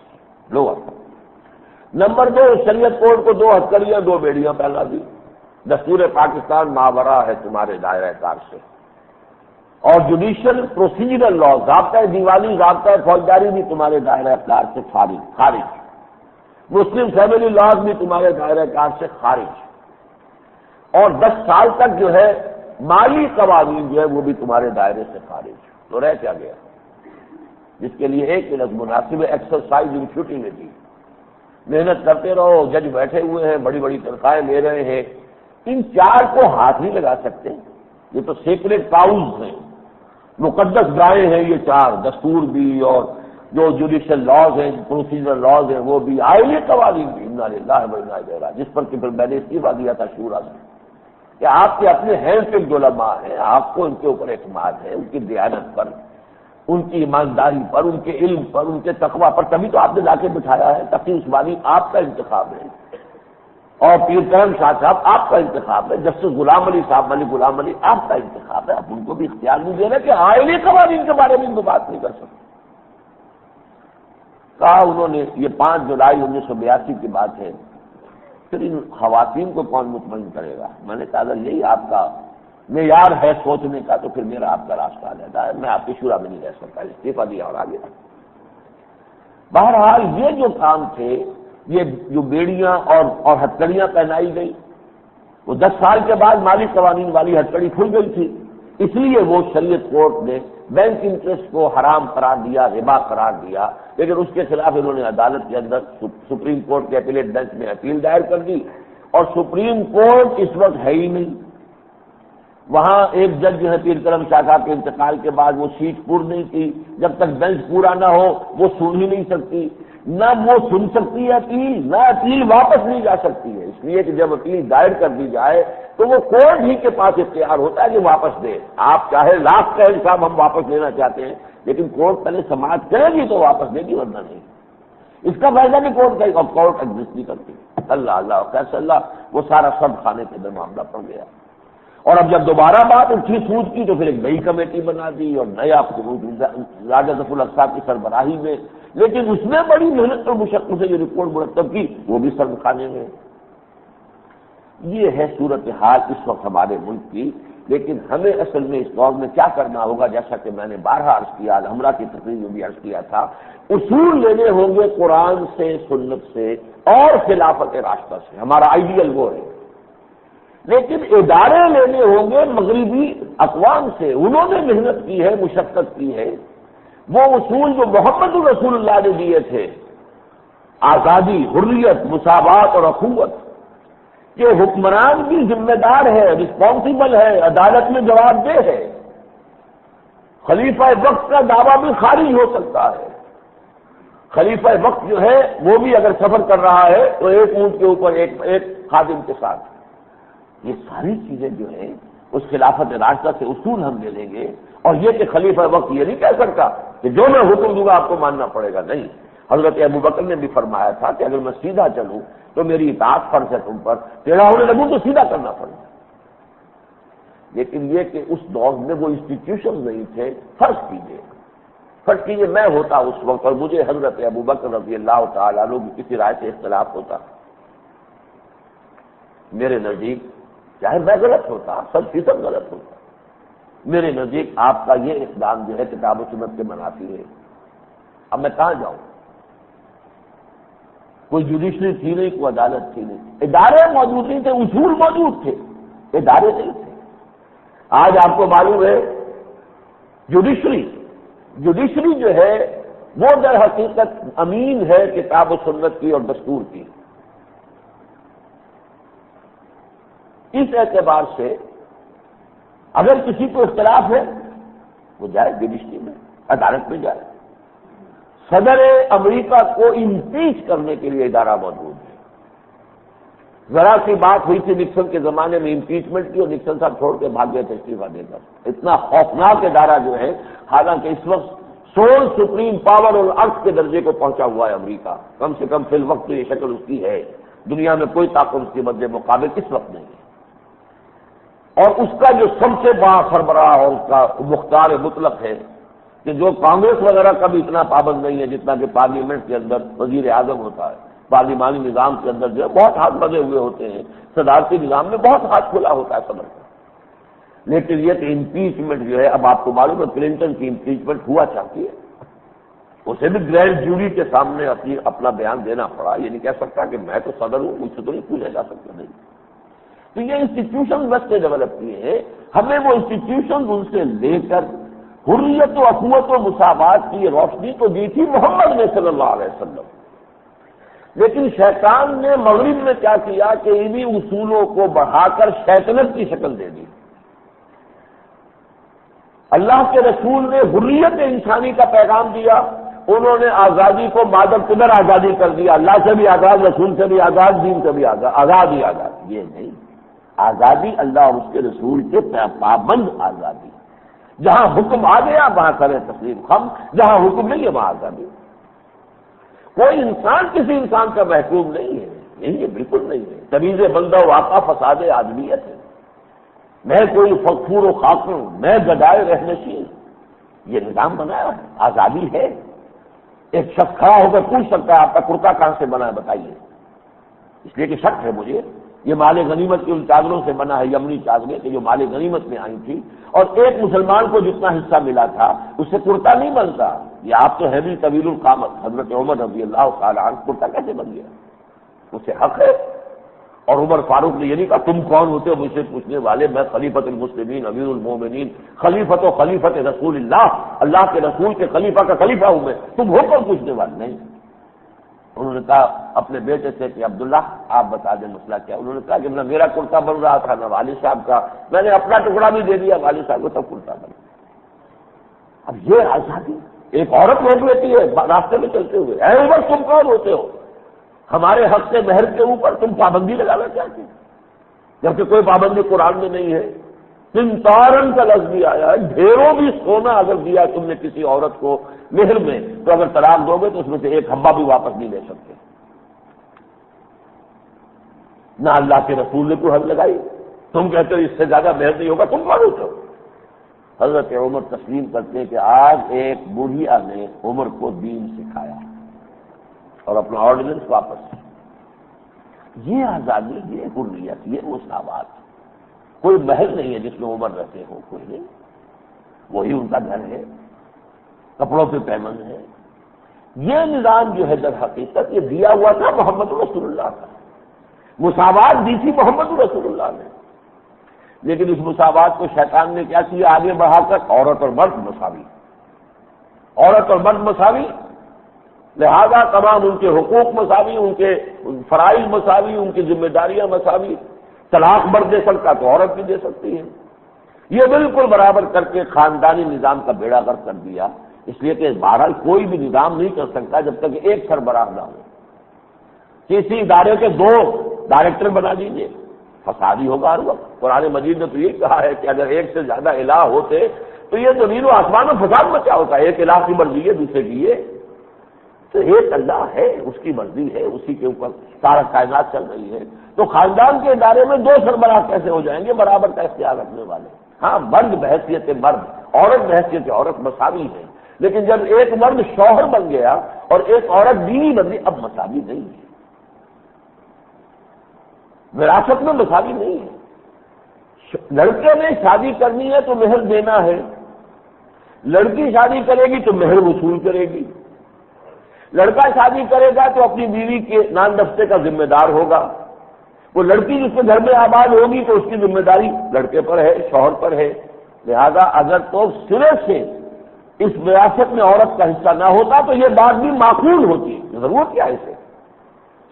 لوور۔ نمبر 2، شریعت کورٹ کو 2 ہتھکڑیاں 2 بیڑیاں پہنا دی۔ دستور پاکستان ماورا ہے تمہارے دائرہ کار سے، اور جوڈیشل پروسیجرل لا، ضابطۂ دیوانی، ضابطۂ فوجداری بھی تمہارے دائرہ کار سے خارج، مسلم فیملی لاز بھی تمہارے دائرہ کار سے خارج، اور 10 سال تک جو ہے مالی قوانین جو ہے وہ بھی تمہارے دائرے سے خارج۔ تو رہ کیا گیا؟ جس کے لیے ایک ہی لفظ مناسب ہے، ایکسرسائز ان فیوٹیلٹی۔ محنت کرتے رہو، جج بیٹھے ہوئے ہیں، بڑی بڑی تنخواہیں لے رہے ہیں، ان 4 کو ہاتھ نہیں لگا سکتے۔ یہ تو سیکریٹ کاؤز ہیں، مقدس گائے ہیں یہ 4، دستور بھی اور جو جوڈیشل لاز ہیں، پروسیجرل لاز ہیں وہ بھی، آئینی قوانین بھی، انا للہ و انا الیہ راجعون، جس پر کہ پھر میں نے استعفیٰ دیا تھا شورا سے کہ آپ کے اپنے ہینڈ پک علماء ہیں، آپ کو ان کے اوپر اعتماد ہے، ان کی دیانت پر، ان کی ایمانداری پر، ان کے علم پر، ان کے تقویٰ پر، تبھی تو آپ نے لا کے بٹھایا ہے۔ تقی عثمانی آپ کا انتخاب ہے، اور پیر کرم شاہ صاحب آپ کا انتخاب ہے، جسٹس غلام علی صاحب، ملک غلام علی آپ کا انتخاب ہے۔ اب ان کو بھی اختیار نہیں دے رہے کہ آئینی قوانین کے بارے میں ان کو بات نہیں کر سکتے۔ کہا انہوں نے، یہ 5 جولائی 1982 کی بات ہے، پھر ان خواتین کو کون مطمئن کرے گا؟ میں نے کہا اگر یہی آپ کا معیار ہے سوچنے کا تو پھر میرا آپ کا راستہ علیحدہ ہے، میں آپ کی شورا میں نہیں رہ سکتا، استعفیٰ دیا اور آگے۔ بہرحال یہ جو کام تھے، یہ جو بیڑیاں اور ہتھکڑیاں پہنائی گئی، وہ 10 سال کے بعد مالی قوانین والی ہتھکڑی کھل گئی تھی، اس لیے وہ شریعت کورٹ نے بینک انٹرسٹ کو حرام قرار دیا، ربا قرار دیا، لیکن اس کے خلاف انہوں نے عدالت کے اندر سپریم کورٹ کے اپیلیٹ بینچ میں اپیل دائر کر دی، اور سپریم کورٹ اس وقت ہے ہی نہیں۔ وہاں ایک جج جو ہے پیر کرم شاہ صاحب کے انتقال کے بعد وہ سیٹ پر نہیں تھی، جب تک بینچ پورا نہ ہو وہ سن ہی نہیں سکتی، نہ وہ سن سکتی ہے اپیل، نہ اپیل واپس نہیں جا سکتی ہے، اس لیے کہ جب اپیل دائر کر دی جائے تو وہ کورٹ ہی کے پاس اختیار ہوتا ہے کہ واپس دے۔ آپ چاہے لاکھ کہیں صاحب ہم واپس لینا چاہتے ہیں، لیکن کورٹ پہلے سماعت کرے گی تو واپس دے گی، ورنہ نہیں۔ اس کا فائدہ بھی کورٹ کا، اور کورٹ ایگزسٹ نہیں کرتی۔ اللہ اللہ کیسے اللہ، وہ سارا سب خانے کے اندر معاملہ پڑ گیا۔ اور اب جب دوبارہ بات اٹھی سود کی تو پھر ایک نئی کمیٹی بنا دی اور نیا راجہ ظفر الحق صاحب کی سربراہی میں، لیکن اس میں بڑی محنت اور مشقت سے یہ رپورٹ مرتب کی، وہ بھی سرد خانے میں۔ یہ ہے صورتحال اس وقت ہمارے ملک کی، لیکن ہمیں اصل میں اس دور میں کیا کرنا ہوگا؟ جیسا کہ میں نے بارہا عرض کیا، الحمرہ کی تقریر میں بھی عرض کیا تھا، اصول لینے ہوں گے قرآن سے، سنت سے اور خلافت راستہ سے، ہمارا آئیڈیل وہ ہے، لیکن ادارے لینے ہوں گے مغربی اقوام سے، انہوں نے محنت کی ہے، مشقت کی ہے، وہ اصول جو محمد رسول اللہ نے دیے تھے، آزادی، حریت، مساوات اور اخوت، کہ حکمران بھی ذمہ دار ہے، رسپانسیبل ہے، عدالت میں جواب دہ ہے، خلیفہ وقت کا دعویٰ بھی خارج ہو سکتا ہے، خلیفہ وقت جو ہے وہ بھی اگر سفر کر رہا ہے تو ایک اونٹ کے اوپر ایک خادم کے ساتھ، یہ ساری چیزیں جو ہیں اس خلافت راستہ سے اصول ہم لے لیں گے، اور یہ کہ خلیفہ وقت یہ نہیں کہہ سکتا کہ جو میں حکم دوں گا آپ کو ماننا پڑے گا، نہیں۔ حضرت ابوبکر نے بھی فرمایا تھا کہ اگر میں سیدھا چلوں تو میری اطاعت فرض ہے تم پر، ٹیڑھا ہونے لگوں تو سیدھا کرنا پڑے گا۔ لیکن یہ کہ اس دور میں وہ انسٹیٹیوشن نہیں تھے، فرض کیجیے میں ہوتا اس وقت اور مجھے حضرت ابوبکر رضی اللہ تعالیٰ عنہ کی کسی رائے سے اختلاف ہوتا، میرے نزدیک چاہے میں غلط ہوتا، 100% غلط ہوتا، میرے نزدیک آپ کا یہ اقدام جو ہے کتاب و سنت کے منافی ہے۔ اب میں کہاں جاؤں؟ کوئی جوڈیشری تھی نہیں، کوئی عدالت تھی نہیں، ادارے موجود نہیں تھے، اصول موجود تھے، ادارے نہیں تھے۔ آج آپ کو معلوم ہے جوڈیشری جو ہے وہ در حقیقت امین ہے کتاب و سنت کی اور دستور کی۔ اس اعتبار سے اگر کسی کو اختلاف ہے وہ جائے جوڈیشری میں، عدالت میں جائے۔ صدر امریکہ کو امپیچ کرنے کے لیے ادارہ موجود ہے۔ ذرا سی بات ہوئی تھی نکسن کے زمانے میں امپیچمنٹ کی، اور نکسن صاحب چھوڑ کے بھاگ گئے تھے استعفیٰ دے کر۔ اتنا خوفناک ادارہ جو ہے، حالانکہ اس وقت سول سپریم پاور اور ارتھ کے درجے کو پہنچا ہوا ہے امریکہ، کم سے کم فی الوقت یہ شکل اس کی ہے، دنیا میں کوئی طاقت اس کے مد مقابل اس وقت نہیں ہے۔ اور اس کا جو سب سے بڑا سربراہ اور اس کا مختار مطلق ہے کہ جو کانگریس وغیرہ کا بھی اتنا پابند نہیں ہے جتنا کہ پارلیمنٹ کے اندر وزیر اعظم ہوتا ہے، پارلیمانی نظام کے اندر جو ہے بہت ہاتھ بندھے ہوئے ہوتے ہیں، صدارتی نظام میں بہت ہاتھ کھلا ہوتا ہے صدر کا۔ لیکن یہ کہ امپیچمنٹ جو ہے، اب آپ کو معلوم ہے کلنٹن کی امپیچمنٹ ہوا چاہتی ہے، اسے بھی گرینڈ جوری کے سامنے اپنا بیان دینا پڑا، یہ نہیں کہہ سکتا کہ میں تو صدر ہوں، مجھ سے تو نہیں پوچھا جا سکتا، نہیں۔ تو یہ انسٹیٹیوشن بس سے ڈیولپ کیے ہیں، ہمیں وہ انسٹیٹیوشن ان سے لے کر حریت و اخوت و مساوات کی روشنی تو دی تھی محمد نے صلی اللہ علیہ وسلم، لیکن شیطان نے مغرب میں کیا کیا کہ انہی اصولوں کو بڑھا کر شیطنت کی شکل دے دی۔ اللہ کے رسول نے حریت انسانی کا پیغام دیا، انہوں نے آزادی کو مادر قدر آزادی کر دیا، اللہ سے بھی آزاد، رسول سے بھی آزاد، دین سے بھی آزاد، آزاد ہی آزاد۔ یہ نہیں، آزادی اللہ اور اس کے رسول کے پابند آزادی، جہاں حکم آ گیا وہاں کرے تسلیم خم، جہاں حکم نہیں ہے وہاں آزادی۔ کوئی انسان کسی انسان کا محکوم نہیں ہے، نہیں، یہ بالکل نہیں ہے۔ تمیز بندہ واقع فساد آدمیت ہے، میں کوئی فخور و خاکر، میں گدائے رہنشین، یہ نظام بنایا ہے، آزادی ہے۔ ایک شخص کھڑا ہو کر پوچھ سکتا ہے آپ کا کرتا کہاں سے بنا ہے بتائیے، اس لیے کہ شک ہے مجھے، یہ مال غنیمت کی ان چادروں سے بنا ہے، یمنی چادریں کہ جو مال غنیمت میں آئی تھی، اور ایک مسلمان کو جتنا حصہ ملا تھا اس سے کرتا نہیں بنتا۔ یہ آپ تو ہے بھی طویل القامت، حضرت عمر رضی اللہ تعالیٰ عنہ کرتا کیسے بن گیا؟ اسے حق ہے۔ اور عمر فاروق نے یہ نہیں کہا تم کون ہوتے ہو مجھ سے پوچھنے والے، میں خلیفۃ المسلمین امیر المومنین خلیفۃ و خلیفۃ رسول اللہ کے رسول کے خلیفہ کا خلیفہ ہوں میں، تم ہو کر پوچھنے والے نہیں۔ انہوں نے کہا اپنے بیٹے سے کہ عبداللہ آپ بتا دیں مسئلہ کیا۔ انہوں نے کہا کہ نہ میرا کرتا بن رہا تھا نہ والد صاحب کا، میں نے اپنا ٹکڑا بھی دے دیا والد صاحب کو، تب کرتا بن۔ اب یہ آزادی ایک عورت روک لیتی ہے راستے میں چلتے ہوئے، اے عمر تم کون ہوتے ہو ہمارے حق سے مہر کے اوپر تم پابندی لگانا چاہتے ہیں، جبکہ کوئی پابندی قرآن میں نہیں ہے۔ قنطارن کا لفظ بھی آیا ہے، ڈھیروں بھی سونا اگر دیا تم نے کسی عورت کو مہر میں تو اگر طلاق دو گے تو اس میں سے ایک حبہ بھی واپس نہیں لے سکتے۔ نہ اللہ کے رسول نے کوئی حد لگائی، تم کہتے ہو اس سے زیادہ مہر نہیں ہوگا، تم کون ہوتے ہو؟ حضرت عمر تسلیم کرتے ہیں کہ آج ایک بوڑھیا نے عمر کو دین سکھایا اور اپنا آرڈیننس واپس۔ یہ آزادی، یہ حریت، یہ مساوات، کوئی محل نہیں ہے جس میں عمر رہتے ہو، کوئی نہیں، وہی ان کا گھر ہے، کپڑوں پہ پیمند ہے۔ یہ نظام جو ہے در حقیقت یہ دیا ہوا تھا محمد رسول اللہ کا، مساوات دی تھی محمد رسول اللہ نے، لیکن اس مساوات کو شیطان نے کیا کیا، آگے بڑھا کر عورت اور مرد مساوی، عورت اور مرد مساوی، لہذا تمام ان کے حقوق مساوی، ان کے فرائض مساوی، ان کی ذمہ داریاں مساوی، طلاق مرد دے سکتا تو عورت بھی دے سکتی ہے، یہ بالکل برابر کر کے خاندانی نظام کا بیڑا غرق کر دیا۔ اس لیے کہ بہرحال کوئی بھی نظام نہیں کر سکتا جب تک ایک سربراہ نہ ہو۔ کسی ادارے کے دو ڈائریکٹر بنا دیجیے، فسادی ہوگا ہر وقت۔ قرآن مجید نے تو یہ کہا ہے کہ اگر ایک سے زیادہ الہ ہوتے تو یہ زمین و آسمان میں فساد مچا ہوتا ہے، ایک الہ کی مرضی ہے دوسرے کی یہ، تو ایک اللہ ہے، اس کی مرضی ہے، اسی کے اوپر سارا کائنات چل رہی ہے، تو خاندان کے ادارے میں دو سربراہ کیسے ہو جائیں گے برابر کا اختیار رکھنے والے؟ ہاں، مرد بحیثیت مرد، عورت بحیثیت عورت مساوی ہے، لیکن جب ایک مرد شوہر بن گیا اور ایک عورت بیوی بن گئی اب مساوی نہیں ہے، وراثت میں مساوی نہیں ہے۔ لڑکے نے شادی کرنی ہے تو مہر دینا ہے، لڑکی شادی کرے گی تو مہر وصول کرے گی، لڑکا شادی کرے گا تو اپنی بیوی کے نان دفتے کا ذمہ دار ہوگا، وہ لڑکی جس کے گھر میں آباد ہوگی تو اس کی ذمہ داری لڑکے پر ہے، شوہر پر ہے۔ لہذا اگر تو سرے سے اس وراثت میں عورت کا حصہ نہ ہوتا تو یہ بات بھی معقول ہوتی، ضرورت کیا ہے اسے؟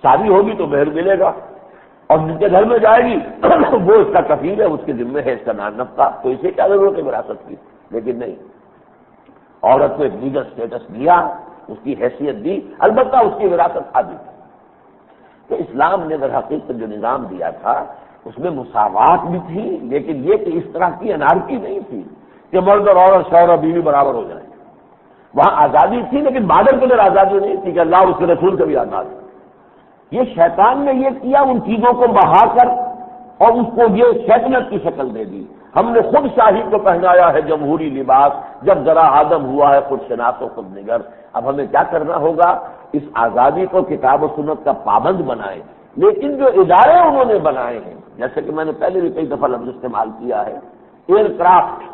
شادی ہوگی تو مہر ملے گا، اور جن کے گھر میں جائے گی وہ اس کا کفیل ہے، اس کے ذمہ ہے اس کا نان نفقہ، تو اسے کیا ضرورت ہے وراثت کی؟ لیکن نہیں، عورت کو ایک لیگل اسٹیٹس دیا، اس کی حیثیت دی، البتہ اس کی وراثت آدھی تھی۔ تو اسلام نے در حقیقت جو نظام دیا تھا اس میں مساوات بھی تھی، لیکن یہ کہ اس طرح کی انارکی نہیں تھی کہ مرد اور عورت، شوہر اور بیوی برابر ہو جائیں، وہاں آزادی تھی لیکن بارڈر کے اندر آزادی نہیں تھی کہ اللہ اور اس کے رسول کبھی آزاد ہے۔ یہ شیطان نے یہ کیا، ان چیزوں کو بہا کر اور اس کو یہ شیطنت کی شکل دے دی۔ ہم نے خود شاہی کو پہنایا ہے جمہوری لباس، جب ذرا آدم ہوا ہے خود شناس و خود نگر۔ اب ہمیں کیا کرنا ہوگا، اس آزادی کو کتاب و سنت کا پابند بنائیں، لیکن جو ادارے انہوں نے بنائے ہیں، جیسے کہ میں نے پہلے بھی کئی دفعہ لفظ استعمال کیا ہے، ایئر کرافٹ۔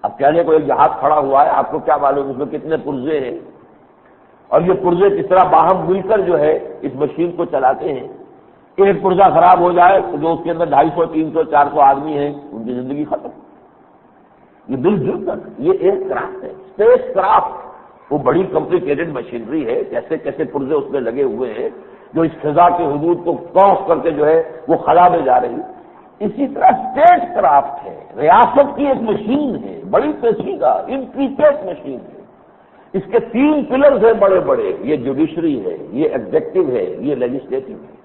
اب کہنے کو ایک جہاز کھڑا ہوا ہے، آپ کو کیا معلوم اس میں کتنے پرزے ہیں اور یہ پرزے کس طرح باہم مل کر جو ہے اس مشین کو چلاتے ہیں۔ ایک پرزہ خراب ہو جائے تو جو اس کے اندر 250 300 400 آدمی ہیں ان کی زندگی ختم۔ یہ مل جل کر یہ ایئر کرافٹ ہے، اسپیس کرافٹ۔ وہ بڑی کمپلیکیٹڈ مشینری ہے، کیسے کیسے پرزے اس میں لگے ہوئے ہیں جو اس فضا کے حدود کو کراس کر کے جو ہے وہ خلا میں جا رہی۔ اسی طرح اسٹیٹ کرافٹ ہے، ریاست کی ایک مشین ہے، بڑی پیچیدہ انٹریکیٹ مشین ہے۔ اس کے 3 پلرز ہیں بڑے بڑے، یہ جوڈیشری ہے، یہ ایگزیکٹو ہے، یہ لیجسلیٹو ہے،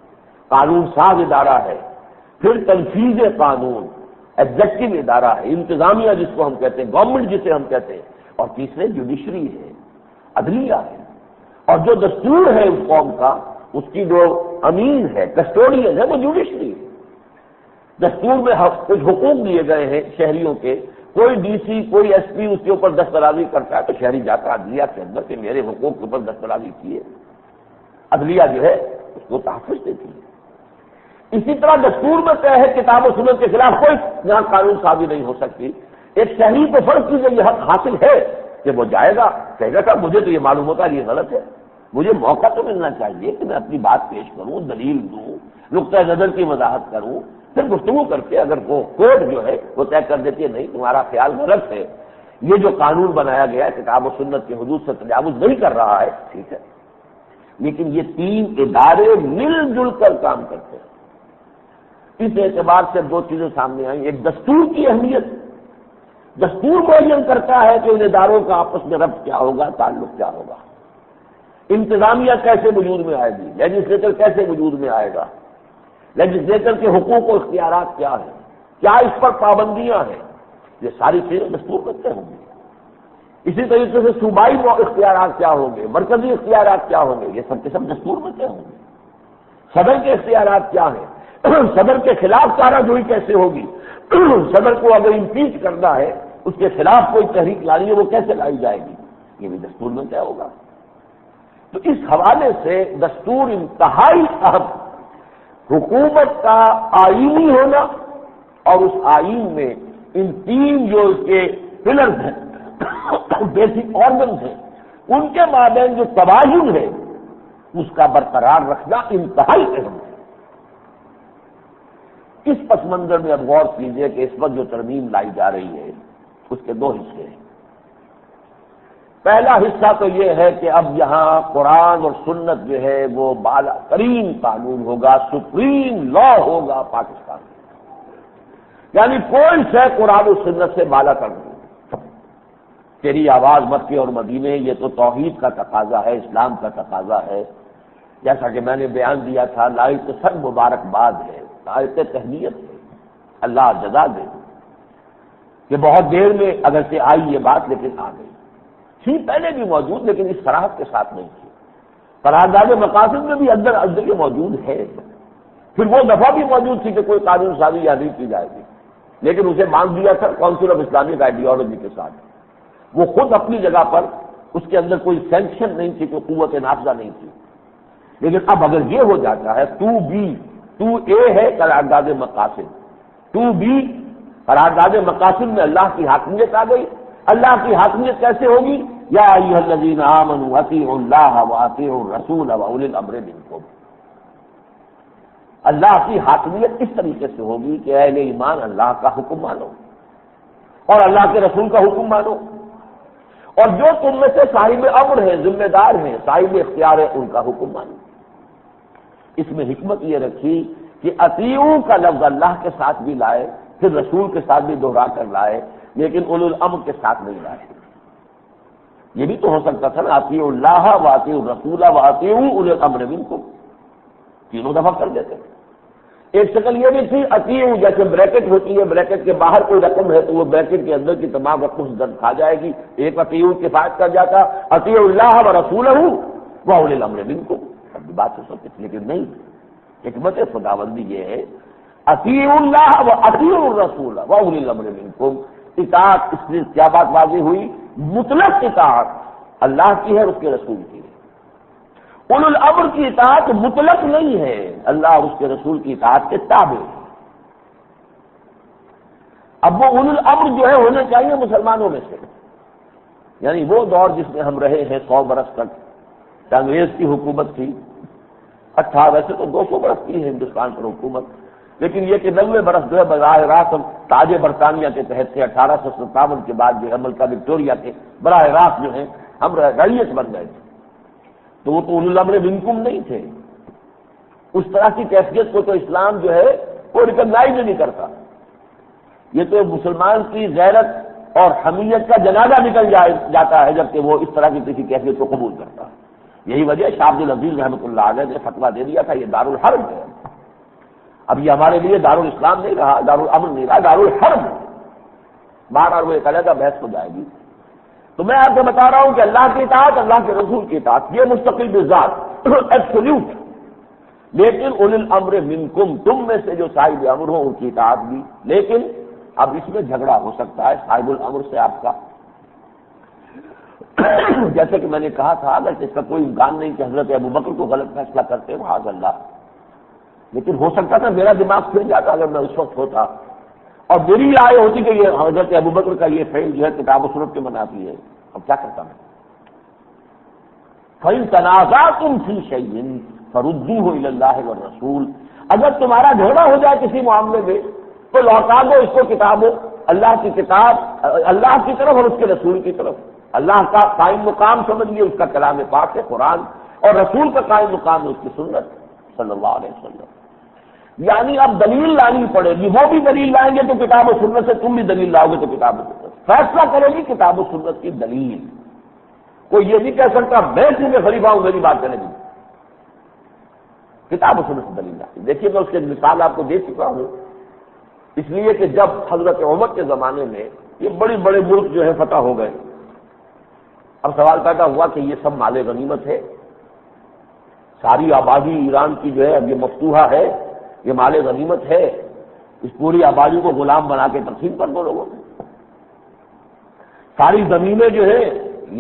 قانون ساز ادارہ ہے، پھر تنفیذ قانون ایگزیکٹو ادارہ ہے، انتظامیہ جس کو ہم کہتے ہیں، گورنمنٹ جسے ہم کہتے ہیں، اور تیسرے جوڈیشری ہے، عدلیہ ہے، اور جو دستور ہے اس قوم کا اس کی جو امین ہے، کسٹوڈین ہے، وہ جوڈیشری ہے۔ دستور میں کچھ حقوق دیے گئے ہیں شہریوں کے، کوئی ڈی سی کوئی ایس پی اس کے اوپر دستبرداری کرتا ہے تو شہری جاتا عدلیہ کے اندر کہ میرے حقوق کے اوپر دستبرداری کیے، عدلیہ جو ہے اس کو تحفظ دیتی ہے۔ اسی طرح دستور میں طے ہے کتاب و سنت کے خلاف کوئی یہاں قانون سازی نہیں ہو سکتی۔ ایک شہری کو فرض کیجیے یہ حق حاصل ہے کہ وہ جائے گا کہے گا صاحب مجھے تو یہ معلوم ہوتا ہے یہ غلط ہے، مجھے موقع تو ملنا چاہیے کہ میں اپنی بات پیش کروں، دلیل دوں، نقطۂ نظر کی وضاحت کروں، پھر گفتگو کر کے اگر وہ کورٹ جو ہے وہ طے کر دیتی ہے نہیں تمہارا خیال غلط ہے، یہ جو قانون بنایا گیا ہے کتاب و سنت کے حدود سے تجاوز نہیں کر رہا ہے، ٹھیک ہے۔ لیکن یہ 3 ادارے مل جل کر کام کرتے ہیں۔ اس اعتبار سے 2 چیزیں سامنے آئیں، ایک دستور کی اہمیت، دستور معین کرتا ہے کہ ان اداروں کا آپس میں ربط کیا ہوگا، تعلق کیا ہوگا، انتظامیہ کیسے وجود میں آئے گی، لیجسلیچر کیسے وجود میں آئے گا، لیجسلیچر کے حقوق و اختیارات کیا ہیں، کیا اس پر پابندیاں ہیں، یہ ساری چیزیں دستور میں طے ہوں گی۔ اسی طریقے سے صوبائی اختیارات کیا ہوں گے، مرکزی اختیارات کیا ہوں گے، یہ سب کے سب دستور میں طے ہوں گے۔ صدر کے اختیارات کیا ہیں، صدر کے خلاف چارہ جوئی کیسے ہوگی، صدر کو اگر امپیچ کرنا ہے اس کے خلاف کوئی تحریک لانی ہے وہ کیسے لائی جائے گی، یہ بھی دستور میں طے ہوگا۔ تو اس حوالے سے دستور انتہائی اہم، حکومت کا آئینی ہونا اور اس آئین میں ان 3 جو اس کے پلرز ہیں بیسک آرگنز ہیں ان کے مابین جو توازن ہے اس کا برقرار رکھنا انتہائی اہم ہے۔ اس پس منظر میں اب غور کیجئے کہ اس وقت جو ترمیم لائی جا رہی ہے اس کے 2 حصے ہیں۔ پہلا حصہ تو یہ ہے کہ اب یہاں قرآن اور سنت جو ہے وہ بالا ترین قانون ہوگا، سپریم لا ہوگا پاکستان میں، یعنی کوئی شے قرآن و سنت سے بالا کر نہیں۔ تیری آواز مکے اور مدینے یہ تو توحید کا تقاضا ہے، اسلام کا تقاضا ہے، جیسا کہ میں نے بیان دیا تھا، لائق سب مبارکباد ہے، لائق تہنیت ہے، اللہ جزا دے کہ بہت دیر میں اگر سے آئی یہ بات لیکن آ گئی، تھی پہلے بھی موجود لیکن اس صراحت کے ساتھ نہیں تھی۔ قرارداد مقاصد میں بھی اندر یہ موجود ہے، پھر وہ دفعہ بھی موجود تھی کہ کوئی قانون سازی یا نہیں کی جائے گی، لیکن اسے باندھ دیا تھا کونسل آف اسلامک آئیڈیالوجی کے ساتھ۔ وہ خود اپنی جگہ پر اس کے اندر کوئی سینکشن نہیں تھی، کوئی قوت نافذہ نہیں تھی، لیکن اب اگر یہ ہو جاتا ہے 2A ہے قرارداد مقاصد، 2B قرارداد مقاصد میں اللہ کی حاکمیت آ گئی۔ اللہ کی حاکمیت کیسے ہوگی؟ یا ایھا الذین آمنوا اطیعوا اللہ واطیعوا الرسول واولی الامر منکم۔ اللہ کی حاکمیت اس طریقے سے ہوگی کہ اہل ایمان اللہ کا حکم مانو اور اللہ کے رسول کا حکم مانو، اور جو تم میں سے صاحب امر ہیں، ذمہ دار ہیں، صاحب اختیار ہیں، ان کا حکم مانو۔ اس میں حکمت یہ رکھی کہ اطیعوا کا لفظ اللہ کے ساتھ بھی لائے، پھر رسول کے ساتھ بھی دوہرا کر لائے، لیکن اولو الامر کے ساتھ نہیں لائے۔ یہ بھی تو ہو سکتا تھا نا، اطیعوا اللہ واطیعوا الرسول واطیعوا اولی الامر منکم، 3 دفعہ کر دیتے۔ ایک شکل یہ بھی تھی اطیعوا، جیسے بریکٹ ہوتی ہے، بریکٹ کے باہر کوئی رقم ہے تو وہ بریکٹ کے اندر کی تمام رقم سے درد کھا جائے گی، ایک اطیعوا کفایت کر جاتا، اطیعوا اللہ ورسولہ واولی الامر منکم، اب بات ہو سکتی، لیکن نہیں، حکمت خداوندی یہ ہے اطیعوا اللہ واطیعوا الرسول واولی الامر منکم، اطاعت، اس لیے کیا بات واضح ہوئی؟ مطلق اطاعت اللہ کی ہے اور اس کے رسول کی ہے، اولو الامر کی اطاعت مطلق نہیں ہے، اللہ اور اس کے رسول کی اطاعت کے تابع ہے۔ اب وہ اولو الامر جو ہے ہونا چاہیے مسلمانوں میں سے، یعنی وہ دور جس میں ہم رہے ہیں 100 برس تک، انگریز کی حکومت تھی، ویسے تو 200 برس کی ہے ہندوستان پر حکومت، لیکن یہ کہ 90 برس جو ہے براہ راست تاج برطانیہ کے تحت تھے، 1857 کے بعد جو ہے ملکہ وکٹوریہ کے براہ راست جو ہے ہم رعیت بن گئے تھے، تو وہ تو اولو الامر منکم نہیں تھے، اس طرح کی کیفیت کو تو اسلام جو ہے وہ ریکگنائز نہیں کرتا، یہ تو مسلمان کی غیرت اور حمیت کا جنازہ نکل جاتا ہے جبکہ وہ اس طرح کی کسی کیفیت کو قبول کرتا ہے۔ یہی وجہ شاہ عبد العزیز رحمۃ اللہ علیہ نے فتویٰ دے دیا تھا یہ دارالحرب ہے، اب یہ ہمارے لیے دارالاسلام نہیں رہا، دارالامر نہیں رہا، دارالحرب ہے، باہر وہ ایک علیحدہ بحث ہو جائے گی۔ تو میں آپ کو بتا رہا ہوں کہ اللہ کی اطاعت، اللہ کے رسول کی اطاعت یہ مستقل بذات ایبسولوٹ، لیکن اولی الامر منکم، تم میں سے جو صاحب امر ہو ان کی اطاعت بھی، لیکن اب اس میں جھگڑا ہو سکتا ہے صاحب الامر سے آپ کا، جیسے کہ میں نے کہا تھا اگر اس کا کوئی امکان نہیں کہ حضرت ابوبکر کو غلط فیصلہ کرتے معاذ اللہ، لیکن ہو سکتا تھا میرا دماغ پھر جاتا اگر میں اس وقت ہوتا اور میری رائے ہوتی کہ یہ حضرت ابوبکر کا یہ فعل جو ہے کتاب و سنت کے منافی ہے، اب کیا کرتا میں؟ فَإِن تَنَازَعْتُمْ فِي شَيْءٍ فَرُدُّوهُ إِلَى اللَّهِ وَالرَّسُولِ، اگر تمہارا جھگڑا ہو جائے کسی معاملے میں تو لوٹا دو اس کو کتاب، اللہ کی کتاب، اللہ کی طرف اور اس کے رسول کی طرف، اللہ کا قائم مقام سمجھیے اس کا کلام پاک ہے قرآن، اور رسول کا قائم مقام ہے اس کی سنت صلی اللہ علیہ وسلم، یعنی اب دلیل لانی پڑے گی، وہ بھی دلیل لائیں گے تو کتاب و سنت سے، تم بھی دلیل لاؤ گے تو کتاب و سنت، فیصلہ کرے گی کتاب و سنت کی دلیل، کوئی یہ نہیں کہہ سکتا میں کیونکہ خلیفہ ہوں میری بات کرنے کی، کتاب و سنت سے دلیل لاتی۔ دیکھیے میں اس کی مثال آپ کو دے چکا ہوں، اس لیے کہ جب حضرت عمر کے زمانے میں یہ بڑے بڑے ملک جو ہے فتح ہو گئے، اب سوال پیدا ہوا کہ یہ سب مال غنیمت ہے، ساری آبادی ایران کی جو ہے اب یہ مفتوحہ ہے، یہ مال غنیمت ہے، اس پوری آبادی کو غلام بنا کے تقسیم کر دو لوگوں کو، ساری زمینیں جو ہے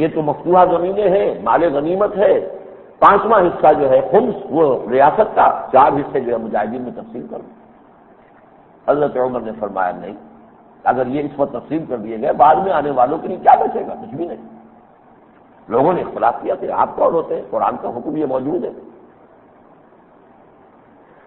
یہ تو مفتوحہ زمینیں ہیں، مال غنیمت ہے، 5واں حصہ جو ہے خمس وہ ریاست کا، 4 حصے جو ہے مجاہدین میں تقسیم کر دو۔ حضرت عمر نے فرمایا نہیں، اگر یہ اس وقت تقسیم کر دیے گئے بعد میں آنے والوں کے لیے کیا بچے گا؟ کچھ بھی نہیں۔ لوگوں نے اختلاف کیا کہ آپ کون ہوتے ہیں، قرآن کا حکم یہ موجود ہے۔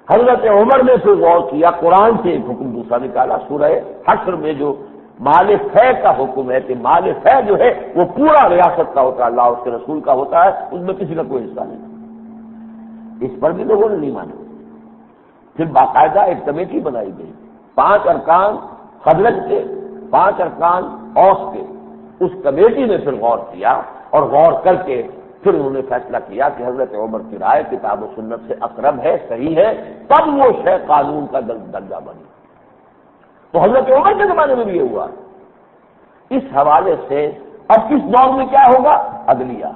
حضرت عمر نے پھر غور کیا، قرآن سے ایک حکم دوسرا نکالا، سورہ حشر میں جو مال فے کا حکم ہے کہ مال فے جو ہے وہ پورا ریاست کا ہوتا ہے، اللہ اور اس کے رسول کا ہوتا ہے، اس میں کسی کا کوئی حصہ نہیں۔ اس پر بھی لوگوں نے نہیں مانا۔ پھر باقاعدہ ایک کمیٹی بنائی گئی، 5 ارکان خزرج کے، 5 ارکان اوس کے، اس کمیٹی نے پھر غور کیا اور غور کر کے پھر انہوں نے فیصلہ کیا کہ حضرت عمر کی رائے کتاب و سنت سے اقرب ہے، صحیح ہے، تب وہ شے قانون کا درجہ بنی۔ تو حضرت عمر کے زمانے میں بھی یہ ہوا۔ اس حوالے سے اب کس دور میں کیا ہوگا؟ عدلیہ،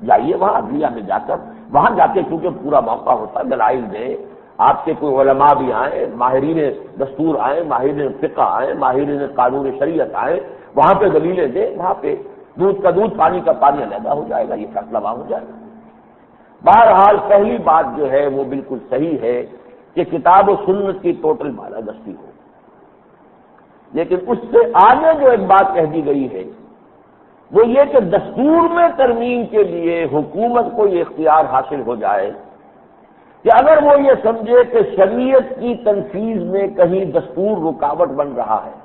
جائیے وہاں عدلیہ میں جا کر، وہاں جا کے کیونکہ پورا موقع ہوتا ہے، دلائل دے، آپ کے کوئی علماء بھی آئیں، ماہرین دستور آئیں، ماہرین فقہ آئیں، ماہرین قانون شریعت آئیں، وہاں پہ دلیلیں دیں، وہاں پہ دودھ کا دودھ پانی کا پانی علیحدہ ہو جائے گا، یہ فیصلہ وہاں ہو جائے گا۔ بہرحال پہلی بات جو ہے وہ بالکل صحیح ہے کہ کتاب و سنت کی ٹوٹل بالادستی ہو، لیکن اس سے آگے جو ایک بات کہہ دی گئی ہے وہ یہ کہ دستور میں ترمیم کے لیے حکومت کو یہ اختیار حاصل ہو جائے کہ اگر وہ یہ سمجھے کہ شریعت کی تنفیذ میں کہیں دستور رکاوٹ بن رہا ہے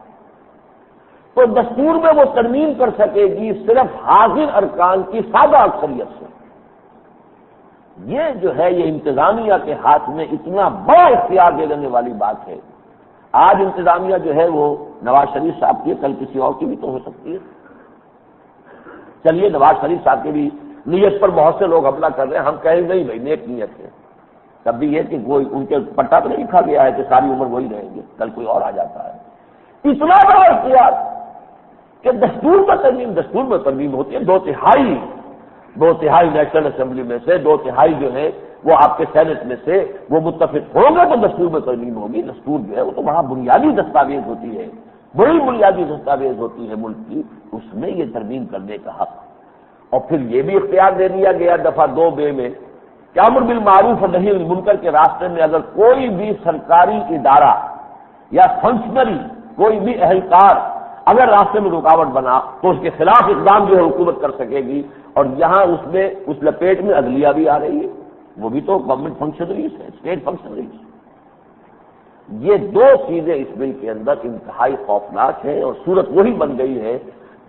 تو دستور میں وہ ترمیم کر سکے گی صرف حاضر ارکان کی سادہ اکثریت سے۔ یہ جو ہے یہ انتظامیہ کے ہاتھ میں اتنا بڑا اختیار دے دینے والی بات ہے۔ آج انتظامیہ جو ہے وہ نواز شریف صاحب کی، کل کسی اور کی بھی تو ہو سکتی ہے۔ چلیے نواز شریف صاحب کی بھی نیت پر بہت سے لوگ حملہ کر رہے ہیں، ہم کہیں نہیں بھائی نیک نیت ہے، تب بھی یہ کہ کوئی ان کے پٹا تو نہیں لکھا گیا ہے کہ ساری عمر وہی رہیں گے، کل کوئی اور آ جاتا ہے۔ اتنا بڑا اختیار کہ دستور میں ترمیم ہوتی ہے، دو تہائی نیشنل اسمبلی میں سے 2/3 جو ہے وہ آپ کے سینٹ میں سے وہ متفق ہوں گے تو دستور میں ترمیم ہوگی۔ دستور جو ہے وہ تو بڑا بنیادی دستاویز ہوتی ہے، بڑی بنیادی دستاویز ہوتی ہے ملک کی، اس میں یہ ترمیم کرنے کا حق۔ اور پھر یہ بھی اختیار دے دیا گیا دفعہ 2 میں کہ امر بالمعروف اور نہی عن المنکر کے راستے میں اگر کوئی بھی سرکاری ادارہ یا فنکشنری، کوئی بھی اہلکار اگر راستے میں رکاوٹ بنا تو اس کے خلاف اقدام جو ہے حکومت کر سکے گی۔ اور یہاں اس لپیٹ میں عدلیہ بھی آ رہی ہے، وہ بھی تو گورنمنٹ فنکشنریز ہے، اسٹیٹ فنکشنریز۔ یہ 2 چیزیں اس بل کے اندر انتہائی خوفناک ہیں، اور صورت وہی بن گئی ہے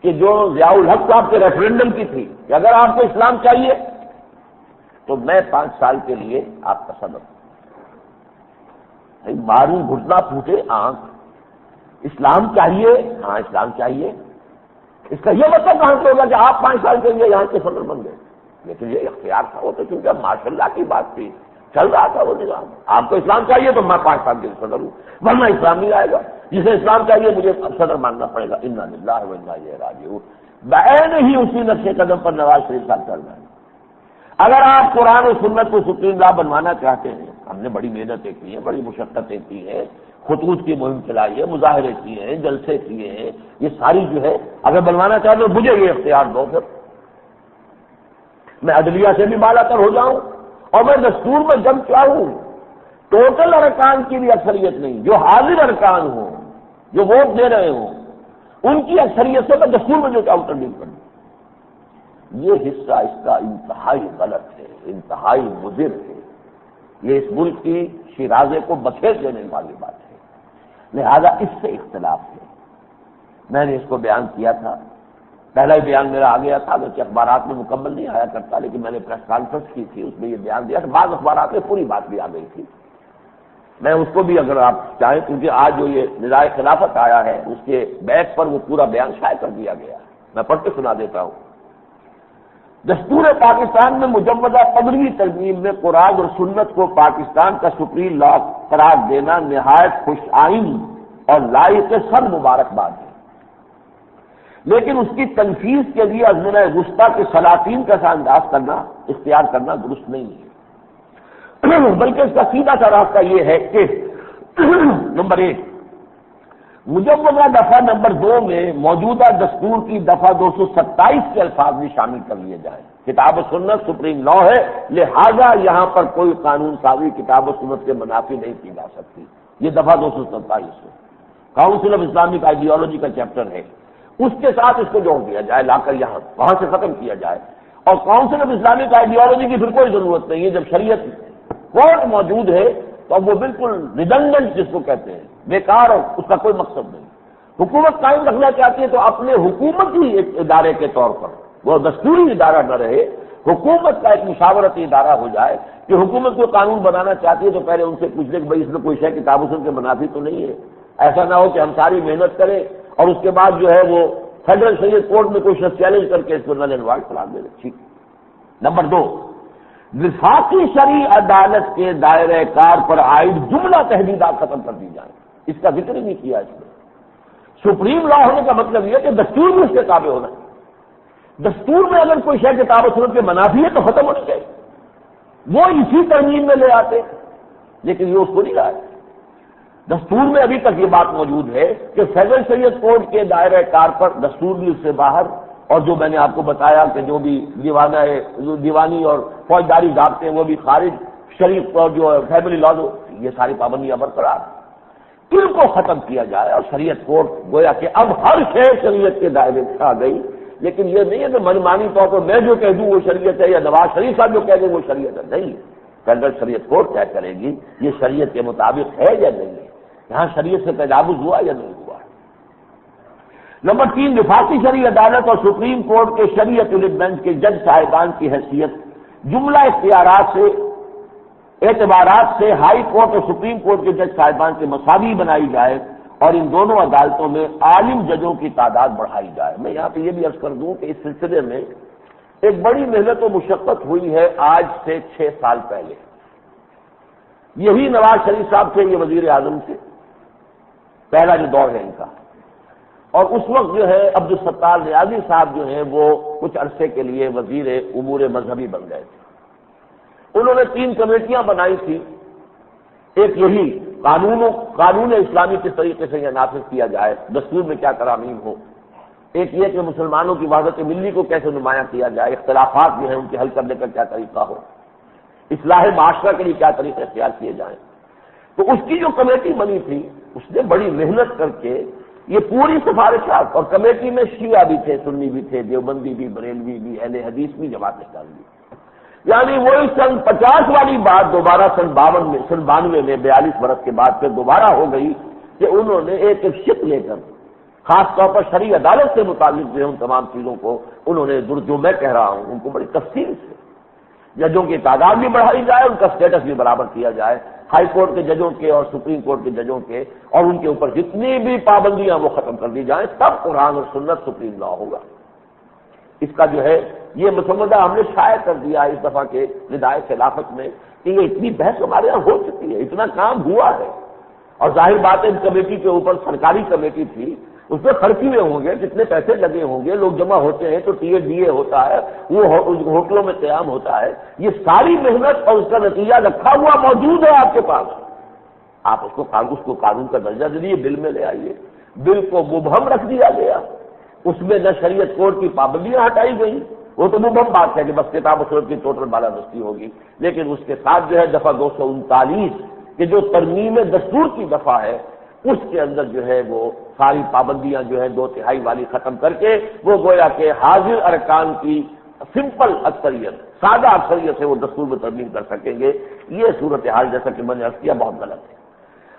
کہ جو ضیاء الحق صاحب کے ریفرینڈم کی تھی کہ اگر آپ کو اسلام چاہیے تو میں 5 سال کے لیے آپ کا صدر ہوں۔ ماروں گھٹنا پھوٹے آنکھ، اسلام چاہیے، ہاں اسلام چاہیے، اس کا یہ مطلب کہاں سے ہوگا کہ آپ 5 سال کے لیے یہاں کے صدر بن گئے؟ لیکن یہ اختیار تھا، وہ تو چونکہ ماشاء اللہ کی بات تھی، چل رہا تھا وہ نظام۔ آپ کو اسلام چاہیے تو میں 5 سال کے لیے صدر ہوں، ورنہ اسلام نہیں آئے گا۔ جسے اسلام چاہیے مجھے صدر ماننا پڑے گا۔ انا للہ و انا الیہ راجعون۔ بعین ہی اسی نقش قدم پر نواز شریف صاحب چل رہے ہیں۔ اگر آپ قرآن و سنت کو سپریم لا بنوانا چاہتے ہیں، ہم نے بڑی محنتیں کی ہیں، بڑی مشقتیں کی ہیں، خطوط کی مہم چلائی ہے، مظاہرے کیے ہیں، جلسے کیے ہیں، یہ ساری جو ہے اگر بنوانا چاہتے تو مجھے یہ اختیار دو، پھر میں عدلیہ سے بھی بالا تر ہو جاؤں اور میں دستور میں جب چاہوں ٹوٹل ارکان کی بھی اکثریت نہیں، جو حاضر ارکان ہوں، جو ووٹ دے رہے ہوں، ان کی اکثریت سے میں دستور میں جو چاہوں تبدیل کر دوں۔ یہ حصہ اس کا انتہائی غلط ہے، انتہائی مضر ہے، یہ اس ملک کی شیرازے کو بکھیر دینے والی بات ہے، لہذا اس سے اختلاف ہے۔ میں نے اس کو بیان کیا تھا، پہلا ہی بیان میرا آ گیا تھا، اگرچہ اخبارات میں مکمل نہیں آیا کرتا، لیکن میں نے پریس کانفرنس کی تھی، اس میں یہ بیان دیا تھا، بعض اخبارات میں پوری بات بھی آ گئی تھی۔ میں اس کو بھی اگر آپ چاہیں، کیونکہ آج جو یہ ندائے خلافت آیا ہے اس کے بیک پر وہ پورا بیان شائع کر دیا گیا، میں پڑھ کے سنا دیتا ہوں۔ دستور پاکستان میں مجوزہ 15ویں ترمیم میں قرآن اور سنت کو پاکستان کا سپریم لا قرار دینا نہایت خوش آئین اور لائق سر مبارکباد ہے، لیکن اس کی تنفیذ کے لیے ازمنہ وسطیٰ کے سلاطین کا انداز کرنا اختیار کرنا درست نہیں ہے، بلکہ اس کا سیدھا سا راستہ یہ ہے کہ نمبر 1 مجوزہ دفعہ نمبر 2 میں موجودہ دستور کی دفعہ 227 کے الفاظ بھی شامل کر لیے جائیں۔ کتاب و سنت سپریم لا ہے، لہذا یہاں پر کوئی قانون سازی کتاب و سنت کے منافی نہیں کی جا سکتی، یہ دفعہ 227 ہے، کاؤنسل آف اسلامک آئیڈیالوجی کا چیپٹر ہے، اس کے ساتھ اس کو جوڑ دیا جائے، لا کر یہاں وہاں سے ختم کیا جائے۔ اور کاؤنسل آف اسلامک آئیڈیالوجی کی پھر کوئی ضرورت نہیں ہے، جب شریعت کورٹ موجود ہے تو اب وہ بالکل ریڈنڈنٹ جس کو کہتے ہیں، بیکار، اور اس کا کوئی مقصد نہیں۔ حکومت قائم رکھنا چاہتی ہے تو اپنے حکومتی ایک ادارے کے طور پر، وہ دستوری ادارہ نہ رہے، حکومت کا ایک مشاورتی ادارہ ہو جائے کہ حکومت کو قانون بنانا چاہتی ہے تو پہلے ان سے پوچھ لے کہ بھائی اس میں کوئی شے کتاب و سنت کے منافی تو نہیں ہے۔ ایسا نہ ہو کہ ہم ساری محنت کریں اور اس کے بعد جو ہے وہ فیڈرل شریعت کورٹ میں کوئی شخص چیلنج کر کے اس کو نل اینڈ وائڈ قرار دے دے۔ ٹھیک۔ نمبر 2 وفاقی شرعی عدالت کے دائرہ کار پر عائد جملہ تحدیدات ختم کر دی جائیں، اس کا ذکر ہی نہیں کیا اس میں۔ سپریم لا ہونے کا مطلب یہ کہ دستور میں اس کے تابع ہونا ہے، دستور میں اگر کوئی شے کتاب و سنت کے منافی ہے تو ختم ہونی چاہیے، وہ اسی ترمیم میں لے آتے، لیکن یہ اس کو نہیں لائے۔ دستور میں ابھی تک یہ بات موجود ہے کہ فیڈرل شریعت کورٹ کے دائرہ کار پر دستور بھی اس سے باہر، اور جو میں نے آپ کو بتایا کہ جو بھی دیوانی اور فوجداری ضابطے ہیں وہ بھی خارج، شریف اور جو فیملی لاز، یہ ساری پابندیاں برقرار، ان کو ختم کیا جائے۔ اور شریعت کورٹ گویا کہ اب ہر شے شریعت کے دائرے میں آ گئی، لیکن یہ نہیں ہے کہ منمانی طور پر میں جو کہہ دوں وہ شریعت ہے یا نواز شریف صاحب جو کہہ دیں وہ شریعت ہے، نہیں، فیڈرل شریعت کورٹ طے کرے گی یہ شریعت کے مطابق ہے یا نہیں ہے، یہاں شریعت سے تجاوز ہوا یا نہیں ہوا۔ نمبر 3 وفاقی شرعی عدالت اور سپریم کورٹ کے شریعت بینچ کے جج صاحبان کی حیثیت جملہ اختیارات سے اعتبارات سے ہائی کورٹ اور سپریم کورٹ کے جج صاحبان کے مساوی بنائی جائے، اور ان دونوں عدالتوں میں عالم ججوں کی تعداد بڑھائی جائے۔ میں یہاں پہ یہ بھی عرض کر دوں کہ اس سلسلے میں ایک بڑی محنت و مشقت ہوئی ہے آج سے 6 سال پہلے، یہی نواز شریف صاحب تھے، یہ وزیر اعظم تھے، پہلا جو دور ہے ان کا۔ اور اس وقت جو ہے عبدالستار نیازی صاحب جو ہیں وہ کچھ عرصے کے لیے وزیر امور مذہبی بن گئے تھے۔ انہوں نے 3 کمیٹیاں بنائی تھی، ایک یہی قانون اسلامی کس طریقے سے یہ نافذ کیا جائے، دستور میں کیا ترامیم ہو، ایک یہ کہ مسلمانوں کی وحدت ملی کو کیسے نمایاں کیا جائے، اختلافات جو ہیں ان کے حل کرنے کا کیا طریقہ ہو، اصلاح معاشرہ کے لیے کیا طریقے اختیار کیے جائیں۔ تو اس کی جو کمیٹی بنی تھی اس نے بڑی محنت کر کے یہ پوری سفارشات، اور کمیٹی میں شیعہ بھی تھے، سنی بھی تھے، دیوبندی بھی، بریلوی بھی، اہل حدیث بھی، جماعت اسلامی بھی، یعنی وہی سن 50 والی بات دوبارہ سن 92 میں 42 برس کے بعد پھر دوبارہ ہو گئی کہ انہوں نے ایک شک لے کر خاص طور پر شرعی عدالت سے متعلق جو ہے ان تمام چیزوں کو انہوں نے جو میں کہہ رہا ہوں ان کو بڑی تفصیل سے، ججوں کی تعداد بھی بڑھائی جائے، ان کا اسٹیٹس بھی برابر کیا جائے، ہائی کورٹ کے ججوں کے اور سپریم کورٹ کے ججوں کے، اور ان کے اوپر جتنی بھی پابندیاں وہ ختم کر دی جائیں، تب قرآن اور سنت سپریم لا ہوگا۔ اس کا جو ہے یہ مسودہ ہم نے شائع کر دیا اس دفعہ کے ندائے خلافت میں کہ یہ اتنی بحث ہمارے یہاں ہو چکی ہے، اتنا کام ہوا ہے، اور ظاہر بات ہے اس کمیٹی کے اوپر سرکاری کمیٹی تھی، اس میں خرچی ہوئے ہوں گے، کتنے پیسے لگے ہوں گے، لوگ جمع ہوتے ہیں تو ٹی ہوتا ہے، وہ ہوٹلوں میں قیام ہوتا ہے، یہ ساری محنت اور اس کا نتیجہ رکھا ہوا موجود ہے آپ کے پاس۔ آپ اس کو قانون کا درجہ دے دیے، بل میں لے آئیے، بل کو مبہم رکھ دیا گیا، اس میں نہ شریعت کوڈ کی پابندیاں ہٹائی گئی، وہ تو مبہم بات ہے کہ بس کتاب و سنت کی ٹوٹل بالادستی ہوگی، لیکن اس کے ساتھ جو ہے دفعہ 239 کہ جو ترمیم دستور کی دفعہ ہے اس کے اندر جو ہے وہ ساری پابندیاں جو ہے 2/3 والی ختم کر کے وہ گویا کہ حاضر ارکان کی سمپل اکثریت، سادہ اکثریت سے وہ دستور میں ترمیم کر سکیں گے۔ یہ صورتحال جیسا کہ میں نے عرض کیا بہت غلط ہے۔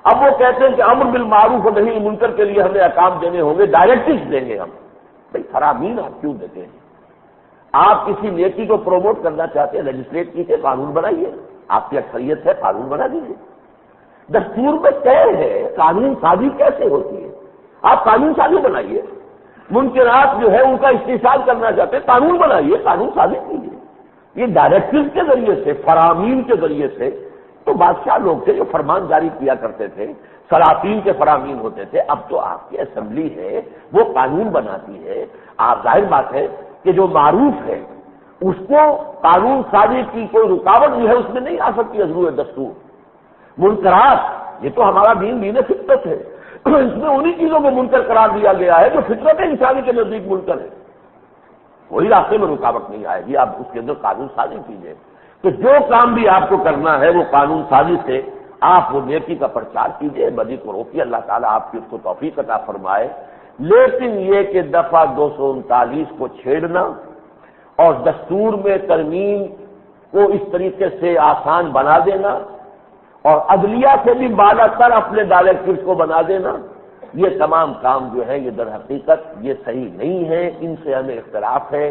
اب وہ کہتے ہیں کہ امر بالمعروف و نہی منکر کے لیے ہمیں احکام دینے ہوں گے، ڈائریکٹوز دیں گے ہم۔ بھائی فرامین آپ کیوں دیتے ہیں؟ آپ کسی نیکی کو پروموٹ کرنا چاہتے ہیں، لیجسلیٹ کیجیے، قانون بنائیے، آپ کی اکثریت ہے، قانون بنا دیجیے۔ دستور میں طے ہے، قانون سازی کیسے ہوتی ہے؟ آپ قانون سازی بنائیے، منکرات جو ہے ان کا استحصال کرنا چاہتے ہیں، قانون بنائیے، قانون سازی کیجیے۔ یہ ڈائریکٹوز کے ذریعے سے، فرامین کے ذریعے سے، تو بادشاہ لوگ تھے جو فرمان جاری کیا کرتے تھے، سلاطین کے فرامین ہوتے تھے، اب تو آپ کی اسمبلی ہے وہ قانون بناتی ہے۔ آپ ظاہر بات ہے کہ جو معروف ہے اس کو قانون سازی کی کوئی رکاوٹ جو ہے اس میں نہیں آ سکتی عضو دستور۔ منکرات یہ تو ہمارا دین فطرت ہے، اس میں انہی چیزوں کو منکر قرار دیا گیا ہے جو فطرت انسانی کے نزدیک منکر ہے، وہی راستے میں رکاوٹ نہیں آئے گی، آپ اس کے اندر قانون سازی کیجیے۔ تو جو کام بھی آپ کو کرنا ہے وہ قانون سازی سے آپ وہ نیکی کا پرچار کیجیے، بدی کو روکیے، اللہ تعالیٰ آپ کی اس کو توفیق عطا فرمائے۔ لیکن یہ کہ دفعہ 239 کو چھیڑنا اور دستور میں ترمیم کو اس طریقے سے آسان بنا دینا اور عدلیہ سے بھی بالا تر اپنے ڈائریکٹرز کو بنا دینا، یہ تمام کام جو ہے یہ در حقیقت یہ صحیح نہیں ہے، ان سے ہمیں اختلاف ہے،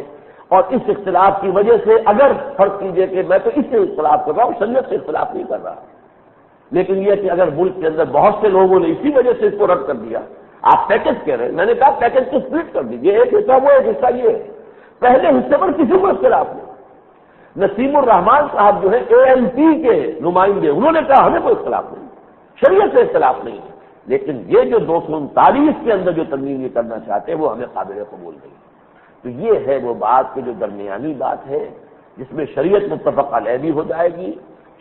اور اس اختلاف کی وجہ سے اگر فرض کیجئے کہ میں تو اس سے اختلاف کر رہا ہوں، شریعت سے اختلاف نہیں کر رہا، لیکن یہ کہ اگر ملک کے اندر بہت سے لوگوں نے اسی وجہ سے اس کو رد کر دیا، آپ پیکج کہہ رہے ہیں، میں نے کہا پیکج کو سپلٹ کر دیجیے، ایک حصہ وہ ایک حصہ یہ، پہلے حصے پر کسی کو اختلاف نہیں۔ نسیم الرحمان صاحب جو ہے ANP کے نمائندے، انہوں نے کہا ہمیں کوئی اختلاف نہیں، شریعت سے اختلاف نہیں ہے، لیکن یہ جو 239 کے اندر جو ترمیم یہ کرنا چاہتے ہیں وہ ہمیں قابل قبول نہیں۔ تو یہ ہے وہ بات کہ جو درمیانی بات ہے جس میں شریعت متفق علیہ بھی ہو جائے گی،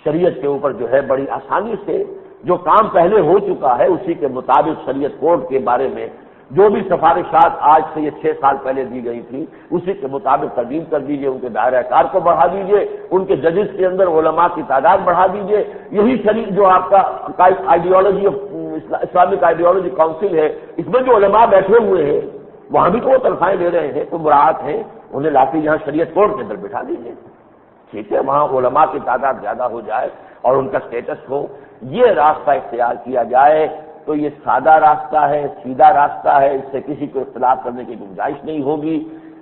شریعت کے اوپر جو ہے بڑی آسانی سے جو کام پہلے ہو چکا ہے اسی کے مطابق شریعت کوڈ کے بارے میں جو بھی سفارشات آج سے یہ 6 سال پہلے دی گئی تھی اسی کے مطابق ترمیم کر دیجیے، ان کے دائرہ کار کو بڑھا دیجیے، ان کے ججز کے اندر علماء کی تعداد بڑھا دیجیے۔ یہی شریعت جو آپ کا آئیڈیالوجی اسلامک آئیڈیالوجی کاؤنسل ہے، اس میں جو علماء بیٹھے ہوئے ہیں وہاں بھی تو وہ تنخواہیں لے رہے ہیں، تو مراعات ہیں، انہیں لاتی یہاں شریعت کوڈ کے اندر بٹھا دیجیے، ٹھیک ہے، وہاں علماء کی تعداد زیادہ ہو جائے اور ان کا اسٹیٹس ہو، یہ راستہ اختیار کیا جائے تو یہ سادہ راستہ ہے، سیدھا راستہ ہے، اس سے کسی کو اختلاف کرنے کی گنجائش نہیں ہوگی۔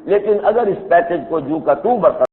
لیکن اگر اس پیکج کو جو کا تو برقرار